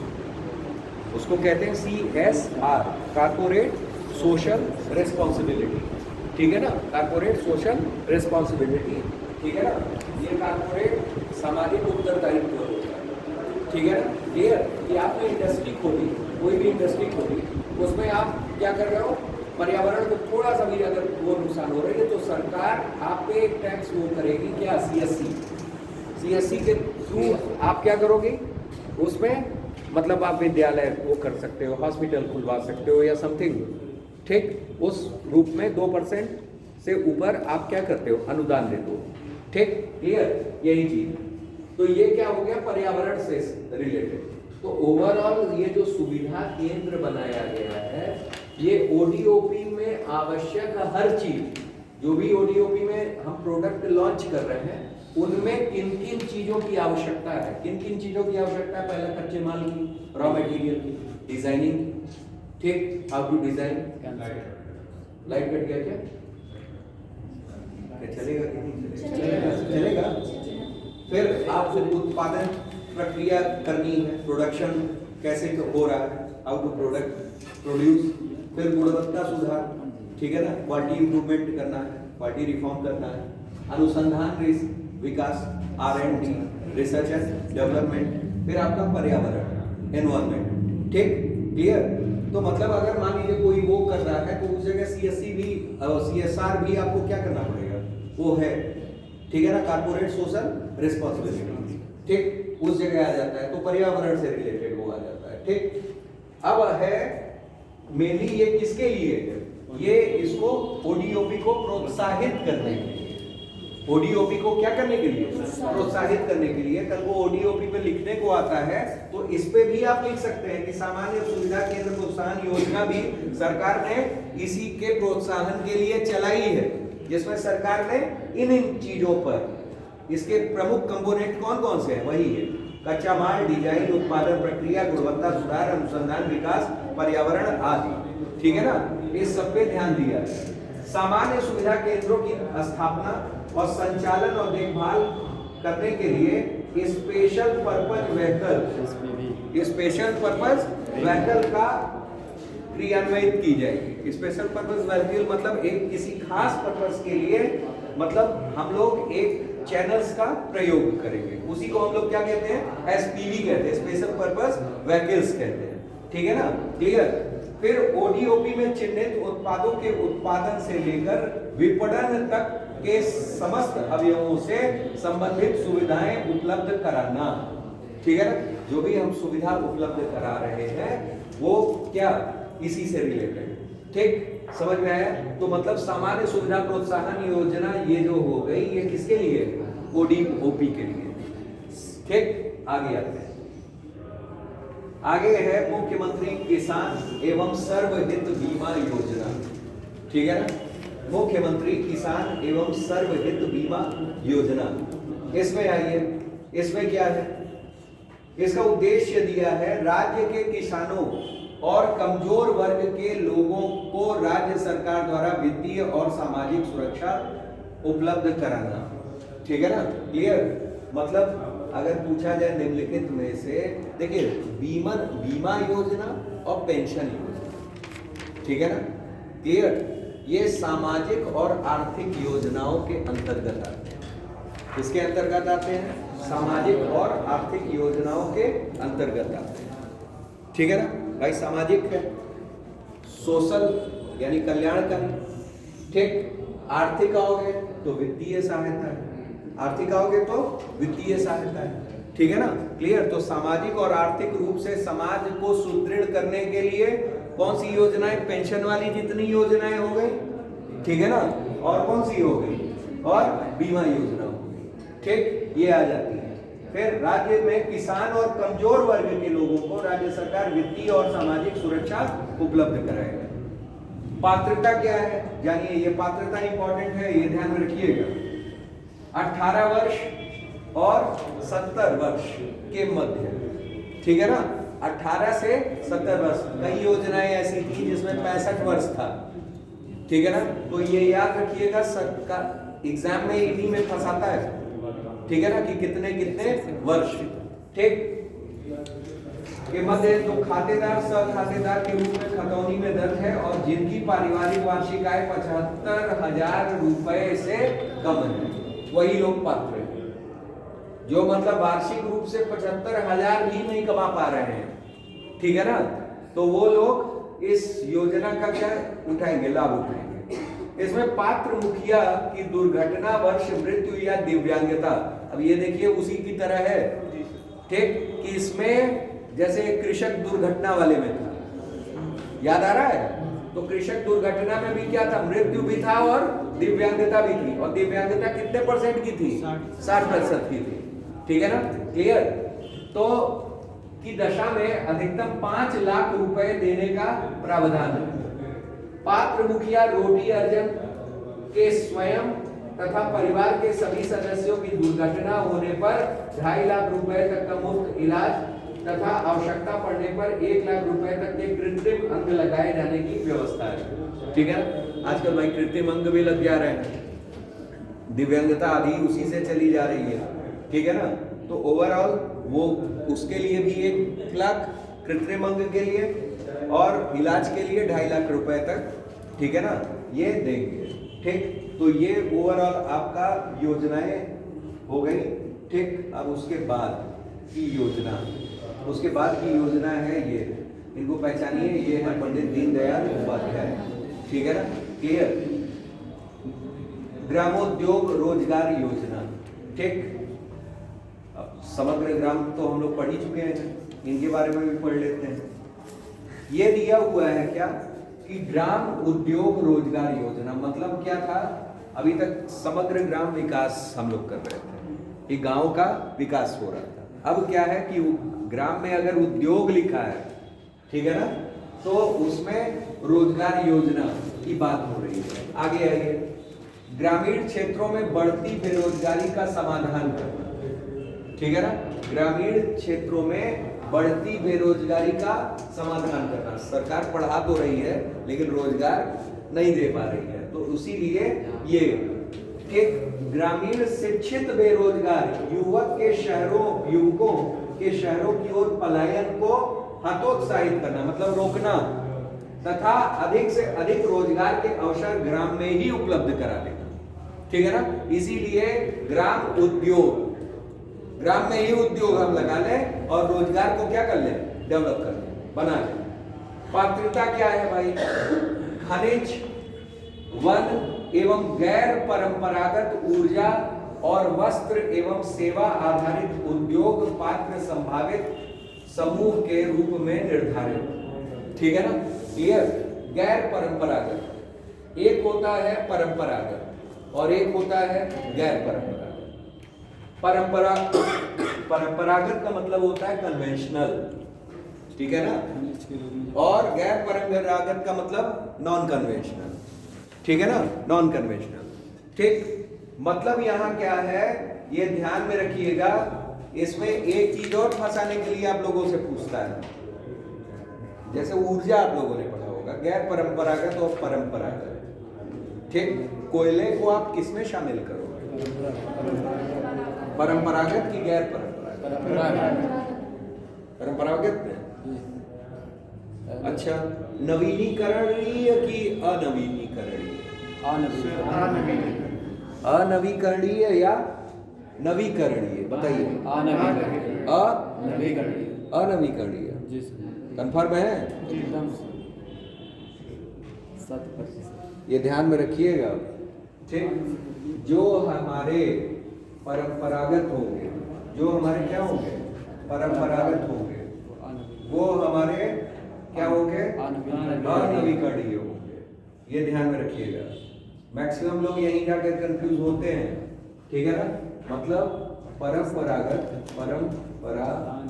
उसको कहते हैं CSR, कॉर्पोरेट सोशल रिस्पॉन्सिबिलिटी, ठीक है ना, कॉर्पोरेट सोशल रिस्पॉन्सिबिलिटी, ठीक है ना। ये कॉर्पोरेट सामाजिक उत्तरदायित्व होता है, ठीक है ना, क्लियर। कि आपने इंडस्ट्री खोली, कोई भी इंडस्ट्री खोली, उसमें आप क्या कर रहे हो, पर्यावरण को थोड़ा सा भी अगर वो नुकसान हो रही है तो सरकार आप पे एक टैक्स वो करेगी, क्या, CSC के थ्रू आप क्या करोगे उसमें, मतलब आप विद्यालय वो कर सकते हो, हॉस्पिटल खुलवा सकते हो या समथिंग, ठीक। उस रूप में 2% से ऊपर आप क्या करते हो, अनुदान देते हो, ठीक, क्लियर, यही चीज। तो ये क्या हो गया, पर्यावरण से रिलेटेड। तो ओवरऑल ये जो सुविधा केंद्र बनाया गया है, ये ODOP में आवश्यक हर चीज, जो भी ODOP में हम प्रोडक्ट लॉन्च कर रहे हैं, उनमें किन किन चीजों की आवश्यकता है, किन किन चीजों की आवश्यकता है, पहले कच्चे माल की, रॉ मटेरियल की, डिजाइनिंग, ठीक, how to design. Light cut गया क्या, चलेगा कि नहीं चलेगा, चलेगा। फिर आपको उत्पादन प्रक्रिया करनी है, प्रोडक्शन कैसे हो रहा है, हाउ टू प्रोड्यूस। फिर गुणवत्ता सुधार, ठीक है ना, क्वालिटी इंप्रूवमेंट करना है, क्वालिटी रिफॉर्म करना है, अनुसंधान विकास, R&D, रिसर्च एंड डेवलपमेंट, फिर आपका पर्यावरण, एनवायरमेंट, ठीक, क्लियर। तो मतलब अगर मान लीजिए कोई वो कर रहा है तो उस जगह CSR भी आपको क्या करना पड़ेगा, वो है, ठीक है ना, कॉर्पोरेट सोशल रिस्पॉन्सिबिलिटी, ठीक, उस जगह आ जाता है। तो पर्यावरण से रिलेटेड वो आ जाता है, ठीक। अब है मेनली ये किसके लिए है, ये इसको ODOP को प्रोत्साहित करने के लिए, ODOP को क्या करने के लिए, प्रोत्साहित करने के लिए। कल को ODOP पे लिखने को आता है तो इस पे भी आप लिख सकते हैं कि सामान्य सुविधा केंद्र प्रोत्साहन योजना भी सरकार ने इसी के प्रोत्साहन के लिए चलाई है, जिसमें सरकार ने इन चीजों पर, इसके प्रमुख कंपोनेंट कौन कौन से हैं, वही है कच्चा माल, डिजाइन, उत्पादन प्रक्रिया, गुणवत्ता सुधार, अनुसंधान विकास, पर्यावरण आदि, ठीक है ना, इस सब पे ध्यान दिया है। सामान्य सुविधा केंद्रों की स्थापना और संचालन और देखभाल करने के लिए स्पेशल पर्पज व्हीकल का क्रियान्वित की जाएगी। स्पेशल पर्पज व्हीकल मतलब एक किसी खास पर्पज के लिए, मतलब हम लोग एक चैनल्स का प्रयोग करेंगे, उसी को हम लोग क्या कहते हैं, SPV कहते हैं, स्पेशल पर्पज व्हीकल्स कहते हैं, ठीक है ना, क्लियर। फिर ODOP में चिन्हित उत्पादों के उत्पादन से लेकर विपणन तक के समस्त अवयवों से संबंधित सुविधाएं उपलब्ध कराना, ठीक है ना, जो भी हम सुविधा उपलब्ध करा रहे हैं वो क्या, इसी से रिलेटेड, ठीक, समझ में आया। तो मतलब सामान्य सुविधा प्रोत्साहन योजना ये जो हो गई, ये किसके लिए, ODOP के लिए, ठीक। आगे आते हैं, आगे है मुख्यमंत्री किसान एवं सर्वहित बीमा योजना, ठीक है ना। मुख्यमंत्री किसान एवं सर्वहित बीमा योजना, इसमें आइए, इसमें क्या है, इसका उद्देश्य दिया है राज्य के किसानों और कमजोर वर्ग के लोगों को राज्य सरकार द्वारा वित्तीय और सामाजिक सुरक्षा उपलब्ध कराना, ठीक है ना। क्लियर, मतलब अगर पूछा जाए निम्नलिखित में से, देखिए बीमा योजना और पेंशन योजना, ठीक है ना। क्लियर, ये सामाजिक और आर्थिक योजनाओं के अंतर्गत आते हैं। इसके अंतर्गत आते हैं, सामाजिक और आर्थिक योजनाओं के अंतर्गत आते हैं, ठीक है ना भाई। सामाजिक है, सोशल यानी कल्याणकारी, ठीक। आर्थिक आओगे तो वित्तीय सहायता है, आर्थिक आओगे तो वित्तीय सहायता है, ठीक है ना। क्लियर, तो सामाजिक और आर्थिक रूप से समाज को सुदृढ़ करने के लिए कौन सी योजनाएं, पेंशन वाली जितनी योजनाएं हो गई, ठीक है ना, और कौन सी हो गई, और बीमा योजना हो गई, ठीक, ये आ जाती है। फिर राज्य में किसान और कमजोर वर्ग के लोगों को राज्य सरकार वित्तीय और सामाजिक सुरक्षा उपलब्ध कराएगा। पात्रता क्या है जानिए, ये पात्रता इंपॉर्टेंट है, ये ध्यान में रखिएगा। 18 वर्ष और 70 वर्ष के मध्य, ठीक है ना। 18 से 70 वर्ष, कई योजनाएं ऐसी थी जिसमें 65 वर्ष था, ठीक है ना। तो ये याद रखिएगा, सबका एग्जाम में इन्हीं में फंसाता है, ठीक है ना, कि कितने कितने वर्ष, ठीक। के मध्य जो खातेदार सह खातेदार के रूप में खतौनी में दर्ज है और जिनकी पारिवारिक वार्षिक आय 75,000 रुपए से कम है, वही लोग पात्र हैं। जो मतलब वार्षिक रूप से 75,000 भी नहीं कमा पा रहे हैं, ठीक है ना, तो वो लोग इस योजना का क्या उठाएंगे, लाभ उठाएंगे। इसमें पात्र मुखिया की दुर्घटना वर्ष मृत्यु या दिव्यांगता, अब ये देखिए उसी की तरह है, ठीक, कि इसमें जैसे कृषक दुर्घटना वाले में था, याद आ रहा है, तो कृषक दुर्घटना में भी क्या था, मृत्यु भी था और दिव्यांगता भी थी, और दिव्यांगता कितने % की थी, 60% की थी, ठीक है ना। क्लियर, तो की दशा में अधिकतम 5 लाख रुपए देने का प्रावधान है। पात्र मुखिया रोटी अर्जन के स्वयं तथा परिवार के सभी सदस्यों की दुर्घटना होने पर 2.5 लाख रुपए तक का मुफ्त इलाज तथा आवश्यकता पड़ने पर 1 लाख रुपए तक के कृत्रिम अंग लगाए जाने की व्यवस्था है, ठीक है। आजकल भाई कृत्रिम अंग भी लग जा रहे हैं, दिव्यांगता आदि उसी से चली जा रही है, ठीक है ना। तो ओवरऑल वो उसके लिए भी 1 लाख कृत्रिम अंग के लिए और इलाज के लिए 2.5 लाख रुपए तक, ठीक है ना, ये देंगे, ठीक। तो ये ओवरऑल आपका योजनाएं हो गई, ठीक। अब उसके बाद की योजना, उसके बाद की योजना है ये, इनको पहचानिए, ये है पंडित दीनदयाल उपाध्याय, ठीक है ना। क्लियर, ग्रामोद्योग रोजगार योजना, ठीक। समग्र ग्राम तो हम लोग पढ़ ही चुके हैं, इनके बारे में भी पढ़ लेते हैं। ये दिया हुआ है क्या कि ग्राम उद्योग रोजगार योजना, मतलब क्या था, अभी तक समग्र ग्राम विकास हम लोग कर रहे थे, एक गांव का विकास हो रहा था। अब क्या है कि ग्राम में अगर उद्योग लिखा है, ठीक है ना, तो उसमें रोजगार योजना की बात हो रही है। आगे आइए, ग्रामीण क्षेत्रों में बढ़ती बेरोजगारी का समाधान करना, ठीक है ना। ग्रामीण क्षेत्रों में बढ़ती बेरोजगारी का समाधान करना, सरकार पढ़ा तो रही है लेकिन रोजगार नहीं दे पा रही है, तो इसीलिए ये, ठीक। ग्रामीण शिक्षित बेरोजगार युवकों के शहरों की ओर पलायन को हतोत्साहित करना, मतलब रोकना, तथा अधिक से अधिक रोजगार के अवसर ग्राम में ही उपलब्ध करा देना, ठीक है ना। इसीलिए ग्राम उद्योग, ग्राम में ही उद्योग हम लगा लें और रोजगार को क्या कर लें, डेवलप कर लें, बना लें। पात्रता क्या है भाई, खनिज, वन एवं गैर परंपरागत ऊर्जा और वस्त्र एवं सेवा आधारित उद्योग पात्र संभावित समूह के रूप में निर्धारित, ठीक है ना। क्लियर, गैर परंपरागत, एक होता है परंपरागत और एक होता है गैर परंपरागत। परंपरागत का मतलब होता है कन्वेंशनल, ठीक है ना। और गैर परंपरागत का मतलब नॉन कन्वेंशनल, ठीक है ना, नॉन कन्वेंशनल। ठीक, मतलब यहां क्या है ये ध्यान में रखिएगा। इसमें एक चीज और फंसाने के लिए आप लोगों से पूछता है, जैसे ऊर्जा आप लोगों ने पढ़ा होगा, गैर परंपरागत और परंपरागत। ठीक, कोयले को आप किसमें शामिल करोगे, परंपरागत की गैर परंपरागत? परंपरागत में। अच्छा, नवीनीकरणीय की अनवीनीकरणीय? अनवीकरणीय या नवीकरणीय, बताइए। अनवीकरणीय कंफर्म है? ये ध्यान में रखिएगा। ठीक, जो हमारे परंपरागत होंगे, जो हमारे क्या होंगे, परंपरागत होंगे, वो हमारे क्या होंगे, अनवीकरणीय होंगे। ये ध्यान में रखिएगा। मैक्सिमम लोग यहीं जाकर कंफ्यूज होते हैं, ठीक है ना। मतलब परंपरागत, परंपरागत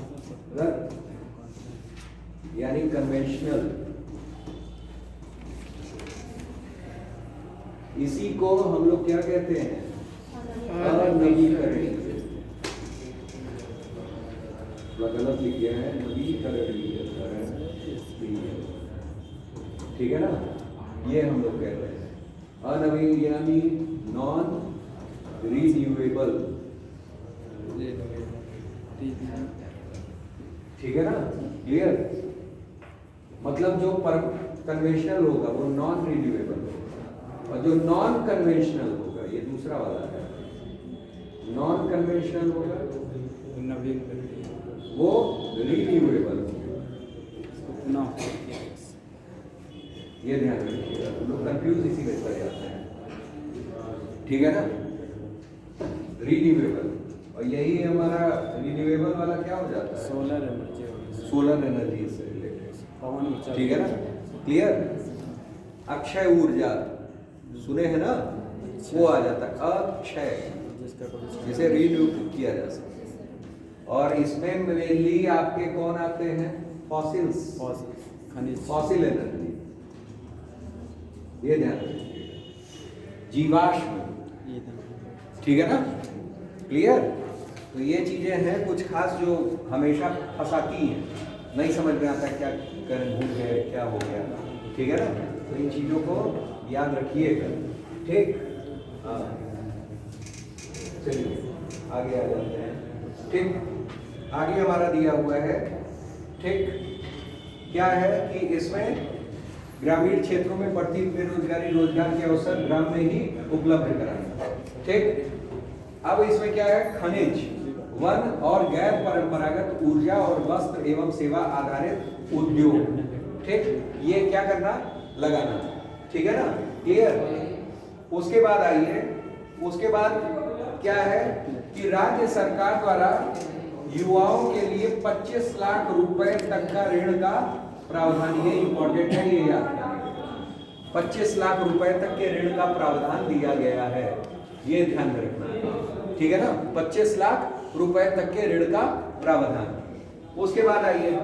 यानी कन्वेंशनल, इसी को हम लोग क्या कहते हैं, अनवीकरणीय। गलत लिख गया है, नवीकरणीय, ठीक है ना, ये हम लोग कहते हैं। अनवीन यानी नॉन रिन्यूएबल, ठीक है ना, क्लियर। मतलब जो कन्वेंशनल होगा वो नॉन रिन्यूएबल होगा, और जो नॉन कन्वेंशनल होगा ये दूसरा वाला है। नॉन कन्वेंशनल होगा वो रिन्यूएबल होगा। ये ध्यान रखिएगा, लोग कंफ्यूज इसी में कर जाते हैं, ठीक है ना। रिन्यूएबल, और यही हमारा रिन्यूएबल वाला क्या हो जाता है, सोलर एनर्जी से रिलेटेड, ठीक है ना, क्लियर। अक्षय ऊर्जा सुने हैं ना, वो आ जाता है अक्षय, जिसे रिन्यू किया जा सकता है। और इसमें मेनली आपके कौन आते हैं, फॉसिल्स, फॉसिल एनर्जी, ये ध्यान रखिएगा। जीवाश्म, ठीक है ना, क्लियर। तो ये चीजें हैं कुछ खास जो हमेशा फंसाती हैं, नहीं समझ में आता क्या करें, भूल गए क्या हो गया, ठीक है ना। तो इन चीजों को याद रखिएगा, ठीक। हाँ, चलिए आगे आ जाते हैं। ठीक, आगे हमारा दिया हुआ है, ठीक, क्या है कि इसमें ग्रामीण क्षेत्रों में बढ़ती बेरोजगारी, रोजगार के अवसर ग्राम में ही उपलब्ध कराना, ठीक। अब इसमें क्या है, खनिज, वन और गैर परंपरागत ऊर्जा और वस्त्र एवं सेवा आधारित उद्योग, ठीक, ये क्या करना, लगाना, ठीक है ना, क्लियर। उसके बाद आइए, उसके बाद क्या है कि राज्य सरकार द्वारा युवाओं के लिए 25 लाख रुपए तक का ऋण का प्रावधान, ये इंपॉर्टेंट है, ये याद रखिएगा। 25 लाख रुपए तक के ऋण का प्रावधान दिया गया है, ये ध्यान में रखना, ठीक है ना। 25 लाख रुपए तक के ऋण का प्रावधान। उसके बाद आइए,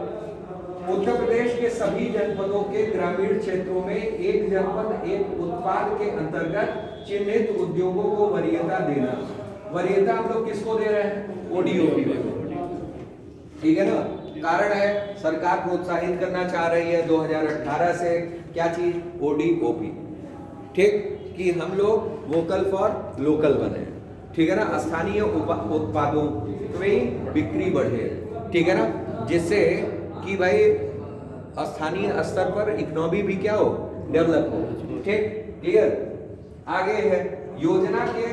उत्तर प्रदेश के सभी जनपदों के ग्रामीण क्षेत्रों में एक जनपद एक उत्पाद के अंतर्गत चिन्हित उद्योगों को वरीयता देना। वरीयता हम लोग किसको दे रहे हैं, ओडीओपी, ठीक है ना। कारण है सरकार प्रोत्साहित करना चाह रही है 2018 से, क्या चीज, ओडीओपी, ठीक, कि हम लोग वोकल फॉर लोकल बने, ठीक है ना। स्थानीय उत्पादों में बिक्री बढ़े, ठीक है ना, जिससे कि भाई स्थानीय स्तर पर इकोनॉमी भी क्या हो, डेवलप हो, ठीक, क्लियर। आगे है, योजना के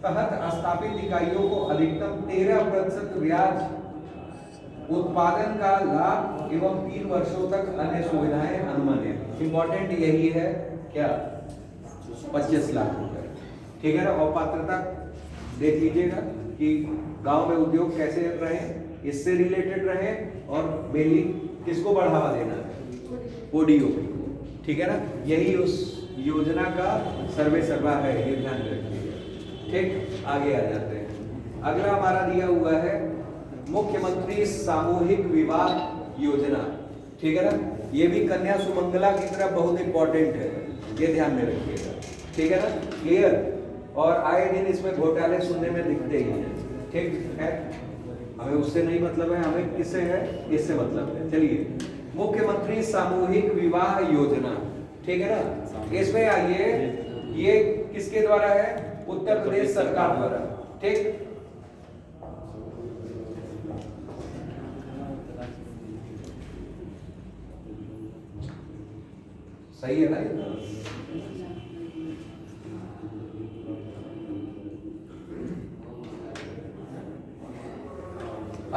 तहत स्थापित इकाइयों को अधिकतम 13% ब्याज उत्पादन का लाभ एवं 3 वर्षों तक अन्य सुविधाएं अनुमानित। इंपॉर्टेंट यही है क्या, 25 लाख रुपए, ठीक है ना। और पात्रता देख लीजिएगा कि गांव में उद्योग कैसे रहे, इससे रिलेटेड रहे, और मेनली किसको बढ़ावा देना है, ओडीओपी को, ठीक है ना। यही उस योजना का सर्वे सर्वा है, ये ध्यान रखिएगा, ठीक। आगे आ जाते हैं। अगला हमारा दिया हुआ है मुख्यमंत्री सामूहिक विवाह योजना। ठीक है ना। ये भी कन्या सुमंगला की तरह बहुत इंपॉर्टेंट है, ये ध्यान में रखिएगा, ठीक है ना, क्लियर। और आए दिन इसमें घोटाले सुनने में दिखते ही हैं, ठीक है। हमें उससे नहीं मतलब है, हमें किससे है, इससे मतलब है। चलिए, मुख्यमंत्री सामूहिक विवाह योजना, ठीक है ना। इसमें आइए, ये किसके द्वारा है, उत्तर प्रदेश सरकार द्वारा, ठीक। सही है ना।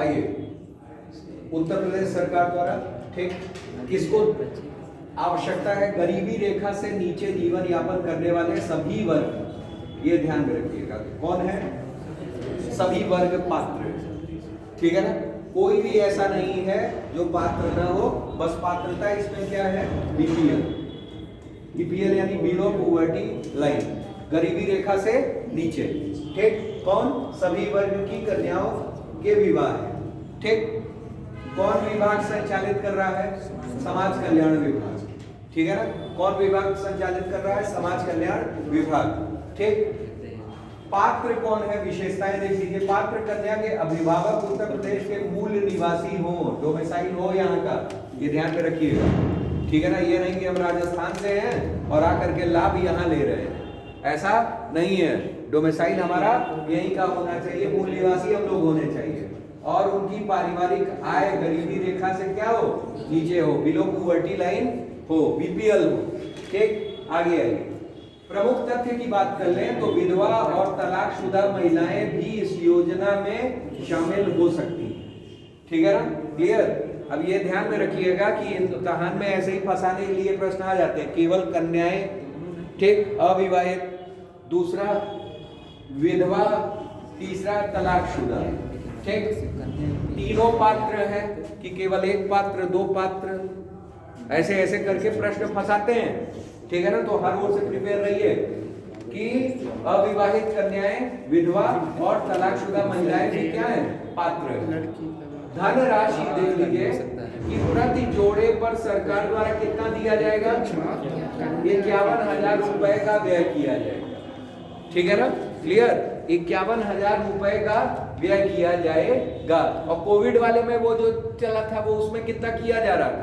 आइए, उत्तर प्रदेश सरकार द्वारा, ठीक। किसको आवश्यकता है, गरीबी रेखा से नीचे जीवन यापन करने वाले सभी वर्ग, ये ध्यान में रखिएगा। कौन है, सभी वर्ग पात्र, ठीक है ना। कोई भी ऐसा नहीं है जो पात्र ना हो, बस पात्रता इसमें क्या है, बीपीएल। बीपीएल यानी बिलो पॉवर्टी लाइन, गरीबी रेखा से नीचे, ठीक। कौन, सभी वर्ग की कन्याओं के विवाह है, ठीक। कौन विभाग संचालित कर रहा है, समाज कल्याण विभाग, ठीक है ना। कौन विभाग संचालित कर रहा है, समाज कल्याण विभाग, ठीक। पात्र कौन है, विशेषताएं देख लीजिए। पात्र कन्या के अभिभावक उत्तर प्रदेश के मूल निवासी हो, डोमिसाइल हो यहाँ का, ये ध्यान में रखिएगा, ठीक है ना। ये नहीं कि हम राजस्थान से हैं और आकर के लाभ यहाँ ले रहे हैं, ऐसा नहीं है। डोमिसाइल हमारा यहीं का होना चाहिए, मूल निवासी हम लोग होने चाहिए, और उनकी पारिवारिक आय गरीबी रेखा से क्या हो, नीचे हो, बिलो पॉवर्टी लाइन हो, बीपीएल हो, ठीक। आगे आइए, प्रमुख तथ्य की बात कर लें तो विधवा और तलाकशुदा महिलाएं भी इस योजना में शामिल हो सकती हैं, ठीक है ना, क्लियर। अब ये ध्यान में रखिएगा कि इम्तिहान में ऐसे ही फंसाने के लिए प्रश्न आ जाते हैं। केवल कन्याएं, ठीक, अविवाहित, दूसरा विधवा, तीसरा तलाकशुदा, ठीक। तीनों पात्र है कि केवल एक पात्र, दो पात्र, ऐसे ऐसे करके प्रश्न फंसाते हैं, ठीक है ना। तो हर ओर से प्रिपेयर रहिए कि अविवाहित कन्याएं, विधवा और तलाकशुदा महिलाएं भी क्या है, पात्र है। धनराशि देख लीजिए कि प्रति जोड़े पर सरकार द्वारा कितना दिया जाएगा, 51,000 रुपए का व्यय किया जाएगा, ठीक है ना, क्लियर। 51,000 रुपए का व्यय किया जाएगा। और कोविड वाले में वो जो चला था, वो उसमें कितना किया जा रहा था,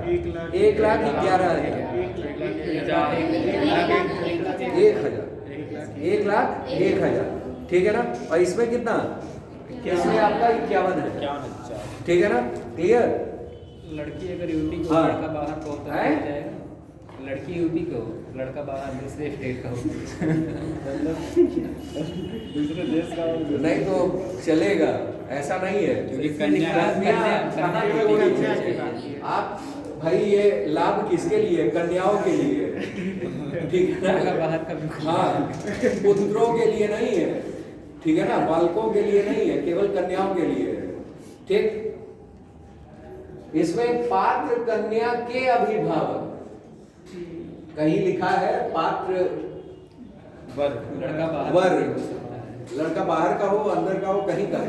1,11,000, 1,01,000, ठीक है ना। और इसमें कितना, इसमें आपका 51 है, ठीक है ना, क्लियर। लड़की अगर यूपी को, लड़का बाहर को होता है, लड़की यूपी को, लड़का बाहर दूसरे स्टेट का हो, दूसरे देश का हो, नहीं तो चलेगा, ऐसा नहीं है। आप भाई, ये लाभ किसके लिए, कन्याओं के लिए, ठीक है ना, बाहर का, हाँ, पुत्रों के लिए नहीं है, ठीक है ना, बालकों के लिए नहीं है, केवल कन्याओं के लिए है, ठीक। इसमें पात्र कन्या के अभिभावक, कहीं लिखा है पात्र वर्ग, लड़का बाहर, वर्ग, लड़का बाहर का हो, अंदर का हो, कहीं का,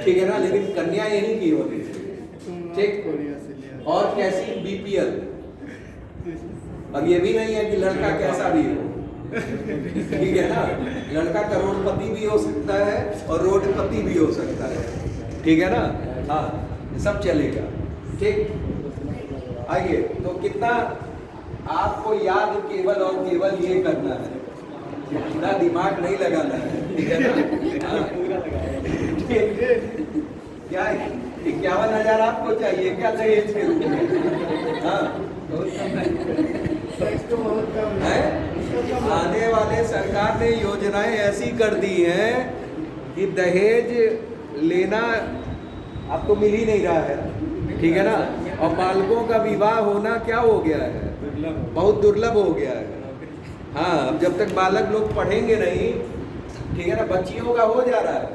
ठीक है ना, लेकिन कन्या यही की होती है, ठीक। और कैसी, बीपीएल। अब ये भी नहीं है कि लड़का कैसा भी हो, ठीक है ना, लड़का करोड़पति भी हो सकता है और रोडपति भी हो सकता है, ठीक है ना, हाँ, सब चलेगा, ठीक। आइए, तो कितना आपको याद केवल और केवल ये करना है, इतना दिमाग नहीं लगाना है, ठीक है ना, हाँ, क्या 51,000 आपको चाहिए, क्या चाहिए इसके रूप में, हाँ, है। आने वाले सरकार ने योजनाएं ऐसी कर दी हैं कि दहेज लेना आपको मिल ही नहीं रहा है, ठीक है ना। और बालकों का विवाह होना क्या हो गया है, बहुत दुर्लभ हो गया है। हाँ, अब जब तक बालक लोग पढ़ेंगे नहीं, ठीक है ना, बच्चियों का हो जा रहा है,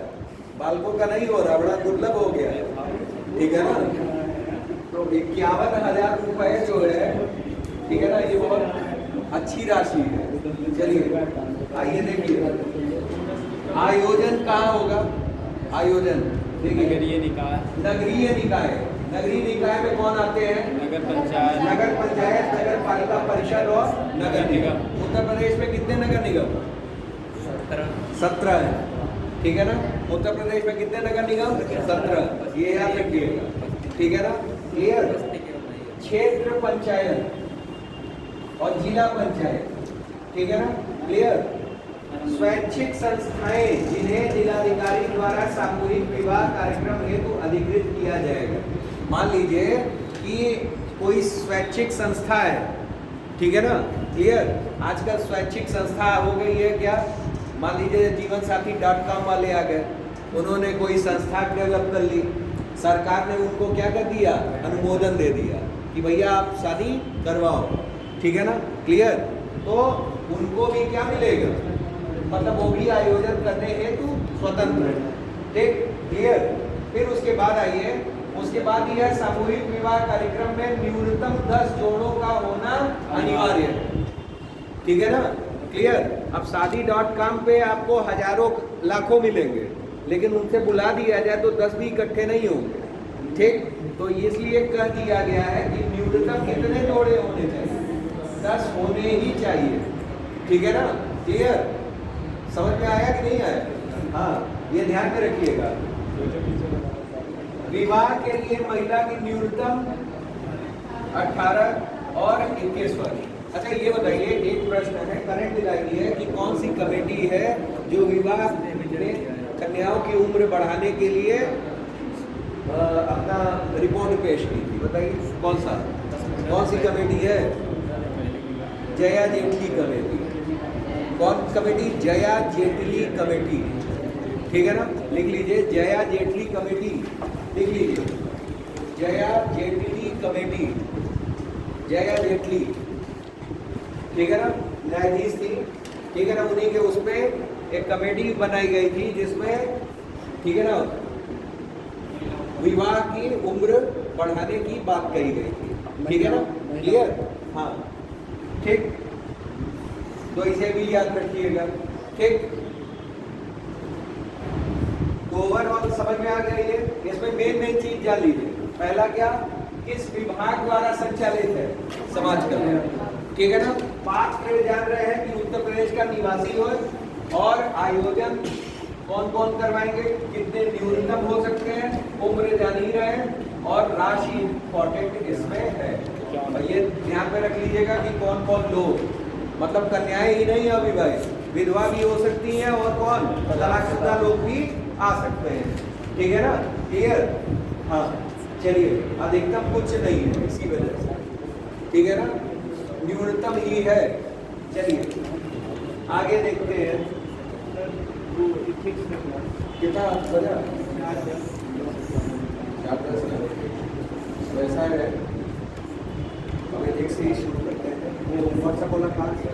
बालकों का नहीं हो रहा, बड़ा दुर्लभ हो गया है, ठीक है ना। तो 51,000 रुपए जो है, ठीक है ना, ये बहुत अच्छी राशि है। चलिए आइए देखिए, आयोजन कहाँ होगा, आयोजन देखिए, नगरीय निकाय, नगरीय निकाय, नगरीय निकाय में कौन आते हैं? नगर पंचायत, नगर पालिका परिषद और नगर निगम। उत्तर प्रदेश में कितने नगर निगम? 17 है, ठीक है ना। उत्तर प्रदेश में कितने नगर निगम? 17, ये याद रखिएगा, ठीक है ना। क्लियर? क्षेत्र पंचायत और जिला पंचायत, ठीक है ना। क्लियर? स्वैच्छिक संस्थाएं जिन्हें जिलाधिकारी द्वारा सामूहिक विवाह कार्यक्रम हेतु अधिकृत किया जाएगा। मान लीजिए कि कोई स्वैच्छिक संस्था है, ठीक है ना। क्लियर? आजकल स्वैच्छिक संस्था हो गई है क्या? मान लीजिए जीवनसाथी.com वाले आ गए, उन्होंने कोई संस्था डेवलप कर ली, सरकार ने उनको क्या कर दिया? अनुमोदन दे दिया कि भैया आप शादी करवाओ, ठीक है ना। क्लियर? तो उनको भी क्या मिलेगा? मतलब वो भी आयोजन करने हेतु स्वतंत्र है, ठीक। क्लियर? फिर उसके बाद आइए, उसके बाद यह सामूहिक विवाह कार्यक्रम में न्यूनतम 10 जोड़ों का होना अनिवार्य है, ठीक है ना। क्लियर? अब शादी.com पे आपको हजारों लाखों मिलेंगे, लेकिन उनसे बुला दिया जाए तो 10 भी इकट्ठे नहीं होंगे, ठीक। तो इसलिए कह दिया गया है कि न्यूनतम कितने जोड़े होने चाहिए? 10 होने ही चाहिए, ठीक है ना। क्लियर? समझ में आया कि नहीं आया? हाँ, ये ध्यान में रखिएगा। विवाह के लिए महिला की न्यूनतम 18 और 21 वर्ष। अच्छा ये बताइए, एक प्रश्न है, करंट दिलाइए है कि कौन सी कमेटी है जो विवाह में कन्याओं की उम्र बढ़ाने के लिए अपना रिपोर्ट पेश की थी? बताइए कौन सी कमेटी है? जया जेटली कमेटी। कौन कमेटी? जया जेटली कमेटी, ठीक है ना। लिख लीजिए, जया जेटली कमेटी, लिख लीजिए, जया जेटली कमेटी, जया जेटली, ठीक है ना। न्यायाधीश थी, ठीक है ना। उन्हीं के उसमें एक कमेटी बनाई गई थी जिसमें, ठीक है ना, विवाह की उम्र बढ़ाने की बात कही गई थी, ठीक है ना। क्लियर? हाँ, ठीक। तो इसे भी याद रखिएगा, ठीक। तो ओवरऑल समझ में आ गया ये। इसमें मेन चीज जान लीजिए। पहला क्या? किस विभाग द्वारा संचालित है? समाज कल्याण, ठीक है ना। पात्र जान रहे हैं कि उत्तर प्रदेश का निवासी हो, और आयोजन कौन कौन करवाएंगे, कितने न्यूनतम हो सकते हैं, उम्र जान ही रहे हैं, और राशि इंपॉर्टेंट इसमें है। ये ध्यान में रख लीजिएगा कि कौन कौन लोग, मतलब कन्याएं ही नहीं अविवाहित, विधवा भी हो सकती हैं, और कौन? तलाकशुदा लोग भी आ सकते हैं, ठीक है ना। क्लियर? हाँ, चलिए, अधिकतम कुछ नहीं है इसी वजह से, ठीक है ना, न्यूनतम ही है। चलिए आगे देखते हैं। कितना बजा? वैसा है, अब एक से ही शुरू करते हैं। वो व्हाट्सएप वाला कहाँ से?